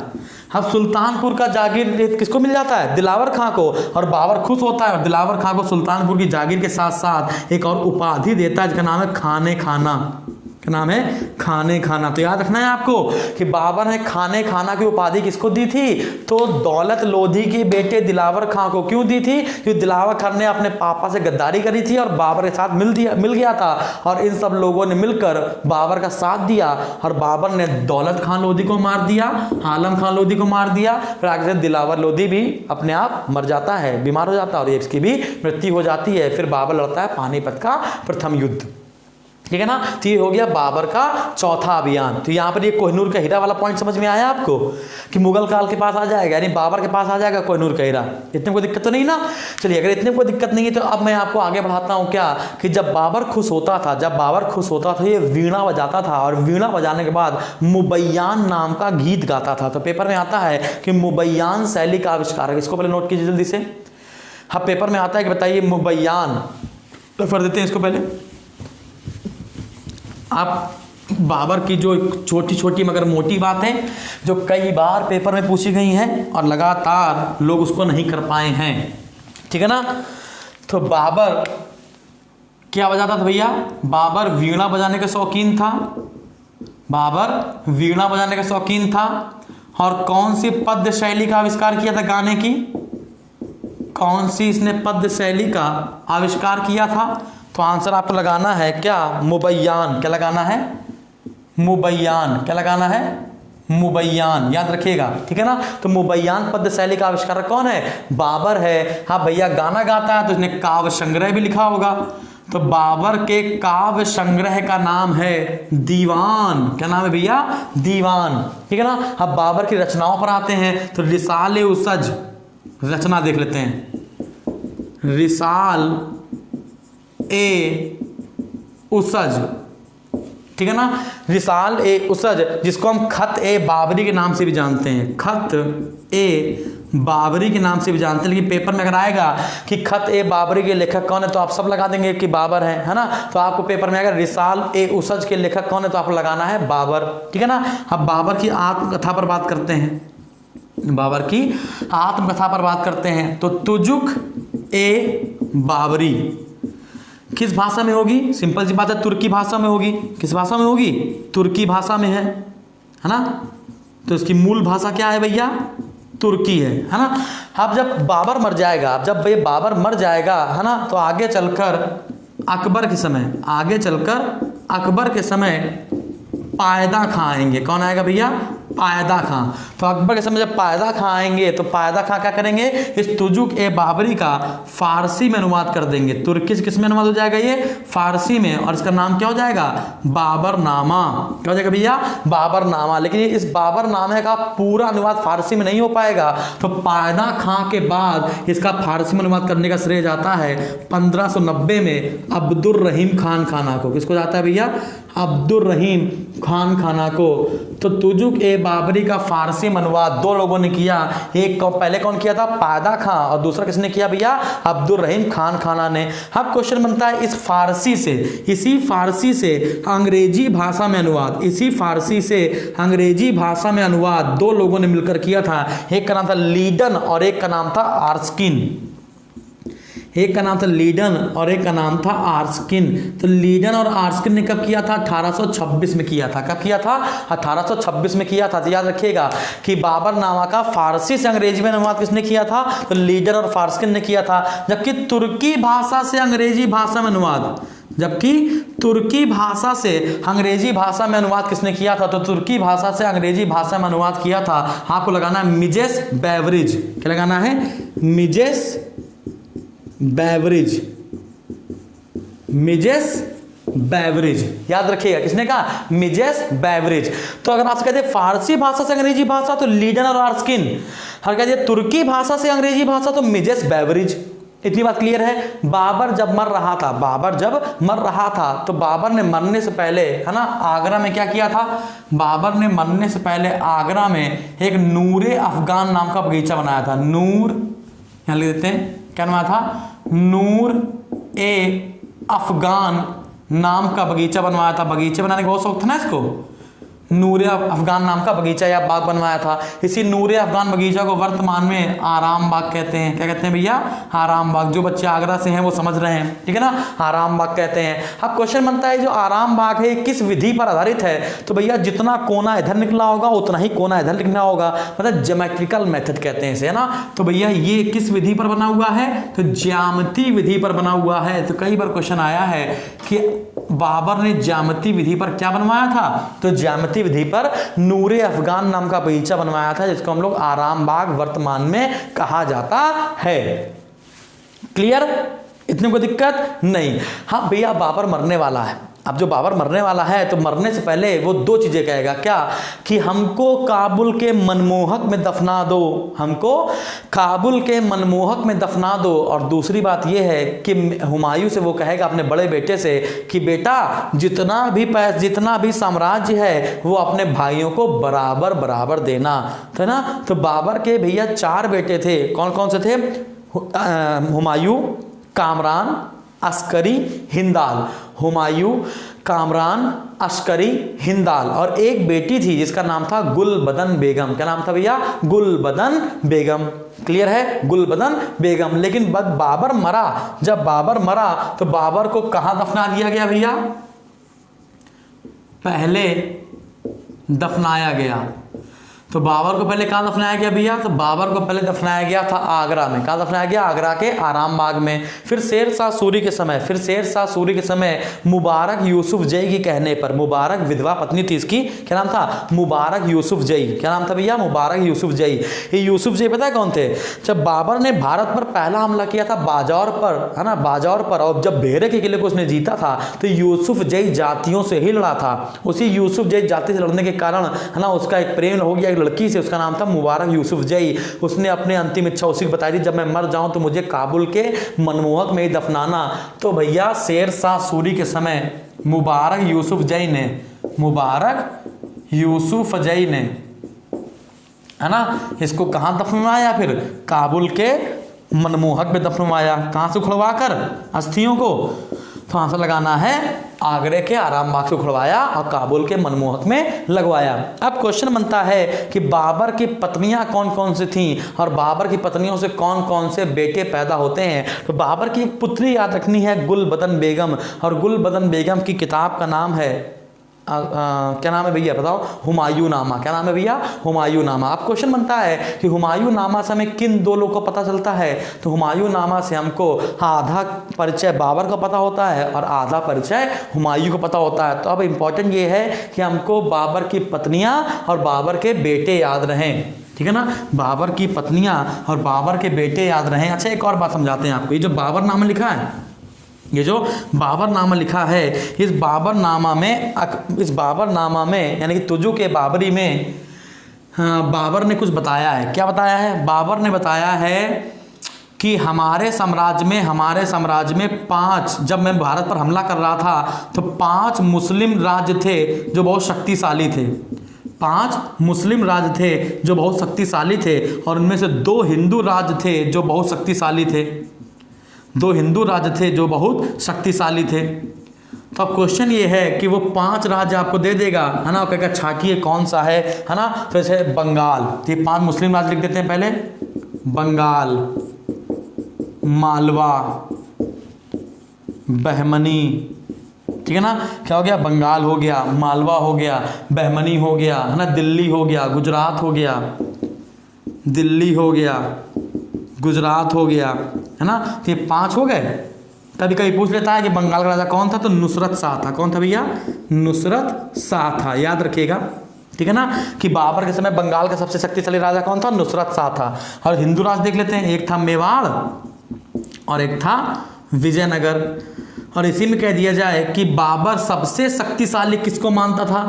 अब सुल्तानपुर का जागीर किसको मिल जाता है? दिलावर खां को। और बाबर खुश होता है और दिलावर खां को सुल्तानपुर की जागीर के साथ साथ एक और उपाधि देता है जिसका नाम है खाने खाना। क्या नाम है? खाने खाना। तो याद रखना है आपको कि बाबर ने खाने खाना की उपाधि किसको दी थी? तो दौलत लोधी के बेटे दिलावर खां को। क्यों दी थी? क्योंकि दिलावर खां ने अपने पापा से गद्दारी करी थी और बाबर के साथ मिल गया था और इन सब लोगों ने मिलकर बाबर का साथ दिया और बाबर ने दौलत खां लोधी को मार दिया, आलम खां लोधी को मार दिया। फिर आगे से दिलावर लोधी भी अपने आप मर जाता है, बीमार हो जाता है और इसकी भी मृत्यु हो जाती है। फिर बाबर लड़ता है पानीपत का प्रथम युद्ध। ठीक है ना। तो ये हो गया बाबर का चौथा अभियान। तो यहाँ पर ये कोहिनूर का हीरा वाला पॉइंट समझ में आया आपको कि मुगल काल के पास आ जाएगा, यानी बाबर के पास आ जाएगा कोहिनूर का हीरा। इतने कोई दिक्कत तो नहीं ना। चलिए, अगर इतने कोई दिक्कत नहीं है तो अब मैं आपको आगे बढ़ाता हूँ क्या, कि जब बाबर खुश होता था ये वीणा बजाता था और वीणा बजाने के बाद मुबैयान नाम का गीत गाता था। तो पेपर में आता है कि मुबैयान शैली का आविष्कारक, इसको पहले नोट कीजिए जल्दी से। हाँ, पेपर में आता है कि बताइए मुबैयान, रेफर देते हैं इसको पहले। आप बाबर की जो छोटी छोटी मगर मोटी बातें जो कई बार पेपर में पूछी गई हैं और लगातार लोग उसको नहीं कर पाए हैं। ठीक है ना। तो बाबर क्या बजाता था भैया? बाबर वीणा बजाने का शौकीन था। बाबर वीणा बजाने का शौकीन था। और कौन सी पद्य शैली का आविष्कार किया था गाने की? कौन सी इसने पद्य शैली का आविष्कार किया था? तो आंसर आपको लगाना है क्या? मुबैयान। क्या लगाना है? मुबैयान। क्या लगाना है? मुबैयान। याद रखिएगा। ठीक है ना। तो मुबैयान पद्य शैली का आविष्कारक कौन है? बाबर है। हाँ भैया, गाना गाता है तो इसने काव्य संग्रह भी लिखा होगा। तो बाबर के काव्य संग्रह का नाम है दीवान। क्या नाम है भैया? दीवान। ठीक है ना। अब बाबर की रचनाओं पर आते हैं तो रिसाल ए उसज रचना देख लेते हैं। रिसाल ए उसज, ठीक है ना। रिसाल ए उसज, जिसको हम खत ए बाबरी के नाम से भी जानते हैं। खत ए बाबरी के नाम से भी जानते हैं। लेकिन पेपर में अगर आएगा कि खत ए बाबरी के लेखक कौन है तो आप सब लगा देंगे कि बाबर है ना। तो आपको पेपर में अगर रिसाल ए उसज के लेखक कौन है तो आपको लगाना है बाबर। ठीक है ना। अब बाबर की आत्मकथा पर बात करते हैं। बाबर की आत्मकथा पर बात करते हैं तो तुजुक ए बाबरी किस भाषा में होगी? सिंपल सी बात है, तुर्की भाषा में होगी। किस भाषा में होगी? तुर्की भाषा में है ना। तो इसकी मूल भाषा क्या है भैया? तुर्की है ना। अब जब बाबर मर जाएगा, बाबर मर जाएगा है ना, तो आगे चलकर अकबर के समय पायदा खां आएंगे। कौन आएगा भैया? पायदा खां। तो अकबर के समय जब पायदा खां आएंगे तो पायदा खां क्या करेंगे? इस तुजुक ए बाबरी का फारसी में अनुवाद कर देंगे। तुर्की से किस में अनुवाद हो जाएगा? ये फारसी में। और इसका नाम क्या हो जाएगा? बाबरनामा। क्या हो जाएगा भैया? बाबरनामा। लेकिन इस बाबरनामे का पूरा अनुवाद फारसी में नहीं हो पाएगा। तो पायदा खां के बाद इसका फारसी में अनुवाद करने का श्रेय जाता है 1590 में अब्दुर रहीम खान खाना को। किसको जाता है भैया? अब्दुर रहीम खान खाना को। तो तुजुक ए बाबरी का फारसी में अनुवाद दो लोगों ने किया। एक पहले कौन किया था? पायदा खां। और दूसरा किसने किया भैया? अब्दुर रहीम खान खाना ने। अब क्वेश्चन बनता है इस फारसी से, इसी फारसी से अंग्रेजी भाषा में अनुवाद, इसी फारसी से अंग्रेजी भाषा में अनुवाद दो लोगों ने मिलकर किया था। एक का नाम था लीडन और एक का नाम था आर्स्किन। एक का नाम था लीडन और एक का नाम था आर्स्किन। तो लीडन और आर्स्किन ने कब किया था? 1826 में किया था। कब किया था? 1826 में किया था। तो याद रखिएगा कि बाबरनामा का फारसी से अंग्रेजी में अनुवाद किसने किया था? तो लीडन और फार्स्किन ने किया था। जबकि तुर्की भाषा से अंग्रेजी भाषा में अनुवाद, जबकि तुर्की भाषा से अंग्रेजी भाषा में अनुवाद किसने किया था? तो तुर्की भाषा से अंग्रेजी भाषा में अनुवाद किया था, आपको लगाना है मिजेस बेवरिज। क्या लगाना है? मिजेस बेवरिज। मिजेस बेवरिज, याद रखिएगा किसने कहा? मिजेस बेवरिज। तो अगर आपसे कहते हैं फारसी भाषा से अंग्रेजी भाषा तो लीडन और आर्स्किन, अगर कहते हैं तुर्की भाषा से अंग्रेजी भाषा तो मिजेस बेवरिज। इतनी बात क्लियर है। बाबर जब मर रहा था, बाबर जब मर रहा था तो बाबर ने मरने से पहले, है ना, आगरा में क्या किया था? बाबर ने मरने से पहले आगरा में एक नूरे अफगान नाम का बगीचा बनाया था। नूर, यहां लिख देते हैं, क्या बनाया था? नूर ए अफगान नाम का बगीचा बनवाया था। बगीचे बनाने का बहुत शौक था ना इसको। नूरे अफगान नाम का बगीचा या बाग बनवाया था। इसी नूरे अफगान बगीचा को वर्तमान में आराम बाग कहते हैं। क्या कहते हैं भैया? आराम बाग। जो बच्चे आगरा से हैं वो समझ रहे हैं, ठीक है ना, आराम बाग कहते हैं। अब क्वेश्चन बनता है जो आराम बाग है किस विधि पर आधारित है? तो भैया जितना कोना इधर निकला होगा उतना ही कोना इधर निकलना होगा, मतलब ज्योमेट्रिकल मेथड कहते हैं इसे, है ना। तो भैया ये किस विधि पर बना हुआ है? तो ज्यामिति विधि पर बना हुआ है। तो कई बार क्वेश्चन आया है कि बाबर ने ज्यामिति विधि पर क्या बनवाया था? तो ज्यामिति विधि पर नूरे अफगान नाम का बगीचा बनवाया था, जिसको हम लोग आराम बाग वर्तमान में कहा जाता है। क्लियर? इतनी कोई दिक्कत नहीं। हाँ भैया, बाबर मरने वाला है। अब जो बाबर मरने वाला है तो मरने से पहले वो दो चीजें कहेगा। क्या? कि हमको काबुल के मनमोहक में दफना दो, हमको काबुल के मनमोहक में दफना दो। और दूसरी बात यह है कि हुमायूं से वो कहेगा अपने बड़े बेटे से कि बेटा जितना भी साम्राज्य है वो अपने भाइयों को बराबर बराबर देना, है ना। तो बाबर के भैया 4 बेटे थे। कौन कौन से थे? हुमायूं, कामरान, अस्करी, हिंदाल। हुमायूं, कामरान, अस्करी, हिंदाल। और एक बेटी थी जिसका नाम था गुलबदन बेगम। क्या नाम था भैया? गुलबदन बेगम। क्लियर है? गुलबदन बेगम। लेकिन बाबर मरा, जब बाबर मरा तो बाबर को कहां दफना दिया गया भैया? पहले दफनाया गया। तो बाबर को पहले कहाँ दफनाया गया भैया? तो बाबर को पहले दफनाया गया था आगरा में। कहाँ दफनाया गया? आगरा के आराम बाग में। फिर शेर शाह सूरी के समय मुबारक यूसुफ जई के कहने पर, मुबारक विधवा पत्नी थी इसकी, क्या नाम था? मुबारक यूसुफ जई। क्या नाम था भैया? मुबारक यूसुफ जई। ये यूसुफ जई पता है कौन थे? जब बाबर ने भारत पर पहला हमला किया था बाजौर पर, है ना, बाजौर पर, और जब बेहरे के किले को उसने जीता था तो यूसुफ जई जातियों से ही लड़ा था। उसी यूसुफ जई जाति से लड़ने के कारण, है ना, उसका एक प्रेम हो गया लड़की से, उसका नाम था मुबारक यूसुफ जई। उसने अपने अंतिम इच्छा उसी को बताई थी, जब मैं मर जाऊं तो मुझे काबुल के मनमोहक में ही दफनाना। तो भैया शेर शाह सूरी के समय मुबारक यूसुफ जई ने, है ना, इसको कहां दफनाया? फिर काबुल के मनमोहक में दफनवाया। कहां से उखड़वा कर? अस्थियों को। तो आंसर लगाना है आगरे के आराम बाग से उखड़वाया और काबुल के मनमोहक में लगवाया। अब क्वेश्चन बनता है कि बाबर की पत्नियां कौन कौन सी थीं और बाबर की पत्नियों से कौन कौन से बेटे पैदा होते हैं। तो बाबर की एक पुत्री याद रखनी है गुलबदन बेगम, और गुलबदन बेगम की किताब का नाम है क्या नाम है भैया बताओ? हुमायूं नामा। क्या नाम है भैया? हुमायूं नामा। अब क्वेश्चन बनता है कि हुमायूं नामा से हमें किन 2 लोगों को पता चलता है? तो हुमायूं नामा से हमको आधा परिचय बाबर का पता होता है और आधा परिचय हुमायूं को पता होता है। तो अब इम्पोर्टेंट ये है कि हमको बाबर की पत्नियां और बाबर के बेटे याद रहें, ठीक है ना। बाबर की पत्नियां और बाबर के बेटे याद रहें। अच्छा, एक और बात समझाते हैं आपको। ये जो बाबरनामा लिखा है, ये जो बाबरनामा लिखा है, इस बाबरनामा में यानी कि तुजु के बाबरी में बाबर ने कुछ बताया है। क्या बताया है? बाबर ने बताया है कि हमारे साम्राज्य में 5, जब मैं भारत पर हमला कर रहा था तो 5 मुस्लिम राज्य थे जो बहुत शक्तिशाली थे। 5 मुस्लिम राज्य थे जो बहुत शक्तिशाली थे, और उनमें से 2 हिंदू राज्य थे जो बहुत शक्तिशाली थे। 2 हिंदू राज्य थे जो बहुत शक्तिशाली थे। तो अब क्वेश्चन ये है कि वो 5 राज्य आपको दे देगा, है ना, कहेगा छाटिए कौन सा है ना। तो जैसे बंगाल, ये 5 मुस्लिम राज्य लिख देते हैं पहले। बंगाल, मालवा, बहमनी, ठीक है ना। क्या हो गया, बंगाल हो गया, मालवा हो गया, बहमनी हो गया, है ना, दिल्ली हो गया, गुजरात हो गया, दिल्ली हो गया, गुजरात हो गया, है ना। तो ये 5 हो गए। कभी कभी पूछ लेता है कि बंगाल का राजा कौन था, तो नुसरत शाह था। कौन था भैया, नुसरत शाह था, याद रखिएगा, ठीक है ना। कि बाबर के समय बंगाल का सबसे शक्तिशाली राजा कौन था, नुसरत शाह था। और हिंदू राज देख लेते हैं, एक था मेवाड़ और एक था विजयनगर। और इसी में कह दिया जाए कि बाबर सबसे शक्तिशाली किसको मानता था,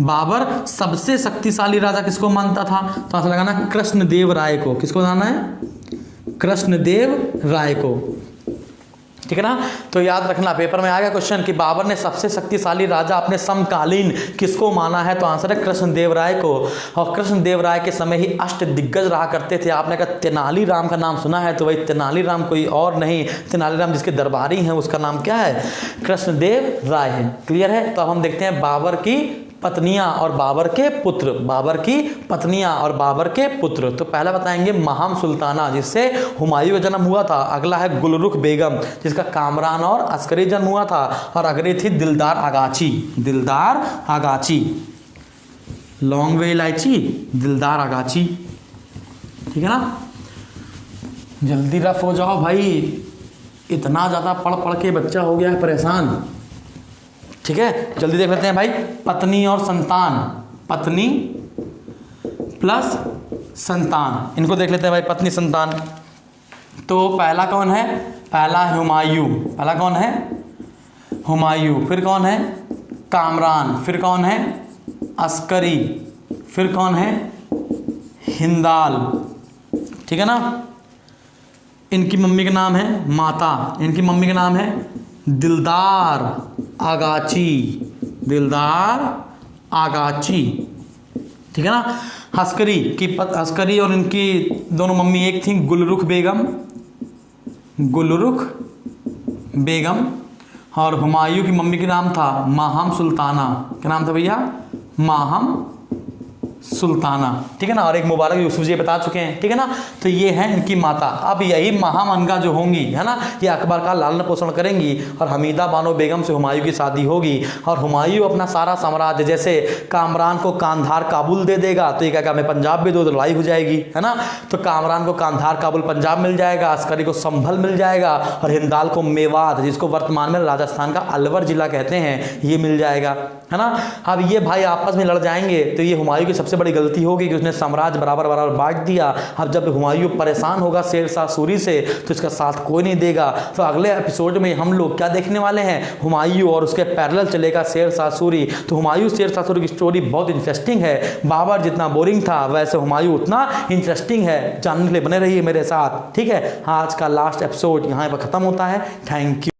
बाबर सबसे शक्तिशाली राजा किसको मानता था, तो ऐसा लगाना कृष्णदेव राय को। किसको बताना है, कृष्णदेव राय को, ठीक है ना। तो याद रखना, पेपर में आ गया क्वेश्चन कि बाबर ने सबसे शक्तिशाली राजा अपने समकालीन किसको माना है, तो आंसर है कृष्णदेव राय को। और कृष्णदेव राय के समय ही अष्ट दिग्गज रहा करते थे। आपने कहा तेनालीराम का नाम सुना है, तो वही तेनालीराम कोई और नहीं, तेनालीराम जिसके दरबारी हैं उसका नाम क्या है, कृष्णदेव राय है। क्लियर है। तो अब हम देखते हैं बाबर की पत्नियां और बाबर के पुत्र, बाबर की पत्नियां और बाबर के पुत्र। तो पहला बताएंगे महाम सुल्ताना, जिससे हुमायूं का जन्म हुआ था। अगला है गुलरुख बेगम, जिसका कामरान और अस्करी जन्म हुआ था। और अगली थी दिलदार आगाची, दिलदार आगाची, लौंग वे इलायची, दिलदार आगाची, ठीक है ना। जल्दी रफ हो जाओ भाई, इतना ज़्यादा पढ़ पढ़ के बच्चा हो गया है परेशान, ठीक है। जल्दी देख लेते हैं भाई, पत्नी और संतान, पत्नी प्लस संतान, इनको देख लेते हैं भाई, पत्नी संतान। तो पहला कौन है, पहला हुमायूं, पहला कौन है, हुमायूं। फिर कौन है, कामरान। फिर कौन है, अस्करी। फिर कौन है, हिंदाल, ठीक है ना। इनकी मम्मी का नाम है माता, इनकी मम्मी का नाम है दिलदार आगाची, दिलदार आगाची, ठीक है ना। अस्करी और इनकी दोनों मम्मी एक थी गुलरुख बेगम, गुलरुख बेगम। और हुमायूं की मम्मी का नाम था माहम सुल्ताना। क्या नाम था भैया, माहम सुल्ताना, ठीक है ना। और एक मुबारक यूसुफ जी बता चुके हैं, ठीक है ना। तो ये है इनकी माता। अब यही महामनगा जो होंगी, है ना, ये अकबर का लालन पोषण करेंगी। और हमीदा बानो बेगम से हुमायूं की शादी होगी। और हुमायूं अपना सारा साम्राज्य, जैसे कामरान को कांधार काबुल दे देगा, तो ये क्या हमें पंजाब भी दो, तो लड़ाई हो जाएगी, है ना। तो कामरान को कांधार काबुल पंजाब मिल जाएगा, अस्करी को संभल मिल जाएगा, और हिंदाल को मेवात, जिसको वर्तमान में राजस्थान का अलवर जिला कहते हैं, ये मिल जाएगा, है ना। अब ये भाई आपस में लड़ जाएंगे, तो ये हुमायूं की सबसे बड़ी गलती होगी कि उसने साम्राज्य बराबर बराबर बांट दिया। अब जब हुमायूं परेशान होगा शेर शाह सूरी से, तो इसका साथ कोई नहीं देगा। तो अगले एपिसोड में हम लोग क्या देखने वाले हैं, हुमायूं और उसके पैरेलल चलेगा शेर शाह सूरी। तो हुमायूं शेर शाह सूरी की स्टोरी बहुत इंटरेस्टिंग है। बाबर जितना बोरिंग था, वैसे हुमायूं उतना इंटरेस्टिंग है। जानने के लिए बने रहिए मेरे साथ, ठीक है। आज का लास्ट एपिसोड यहाँ पर खत्म होता है। Thank you.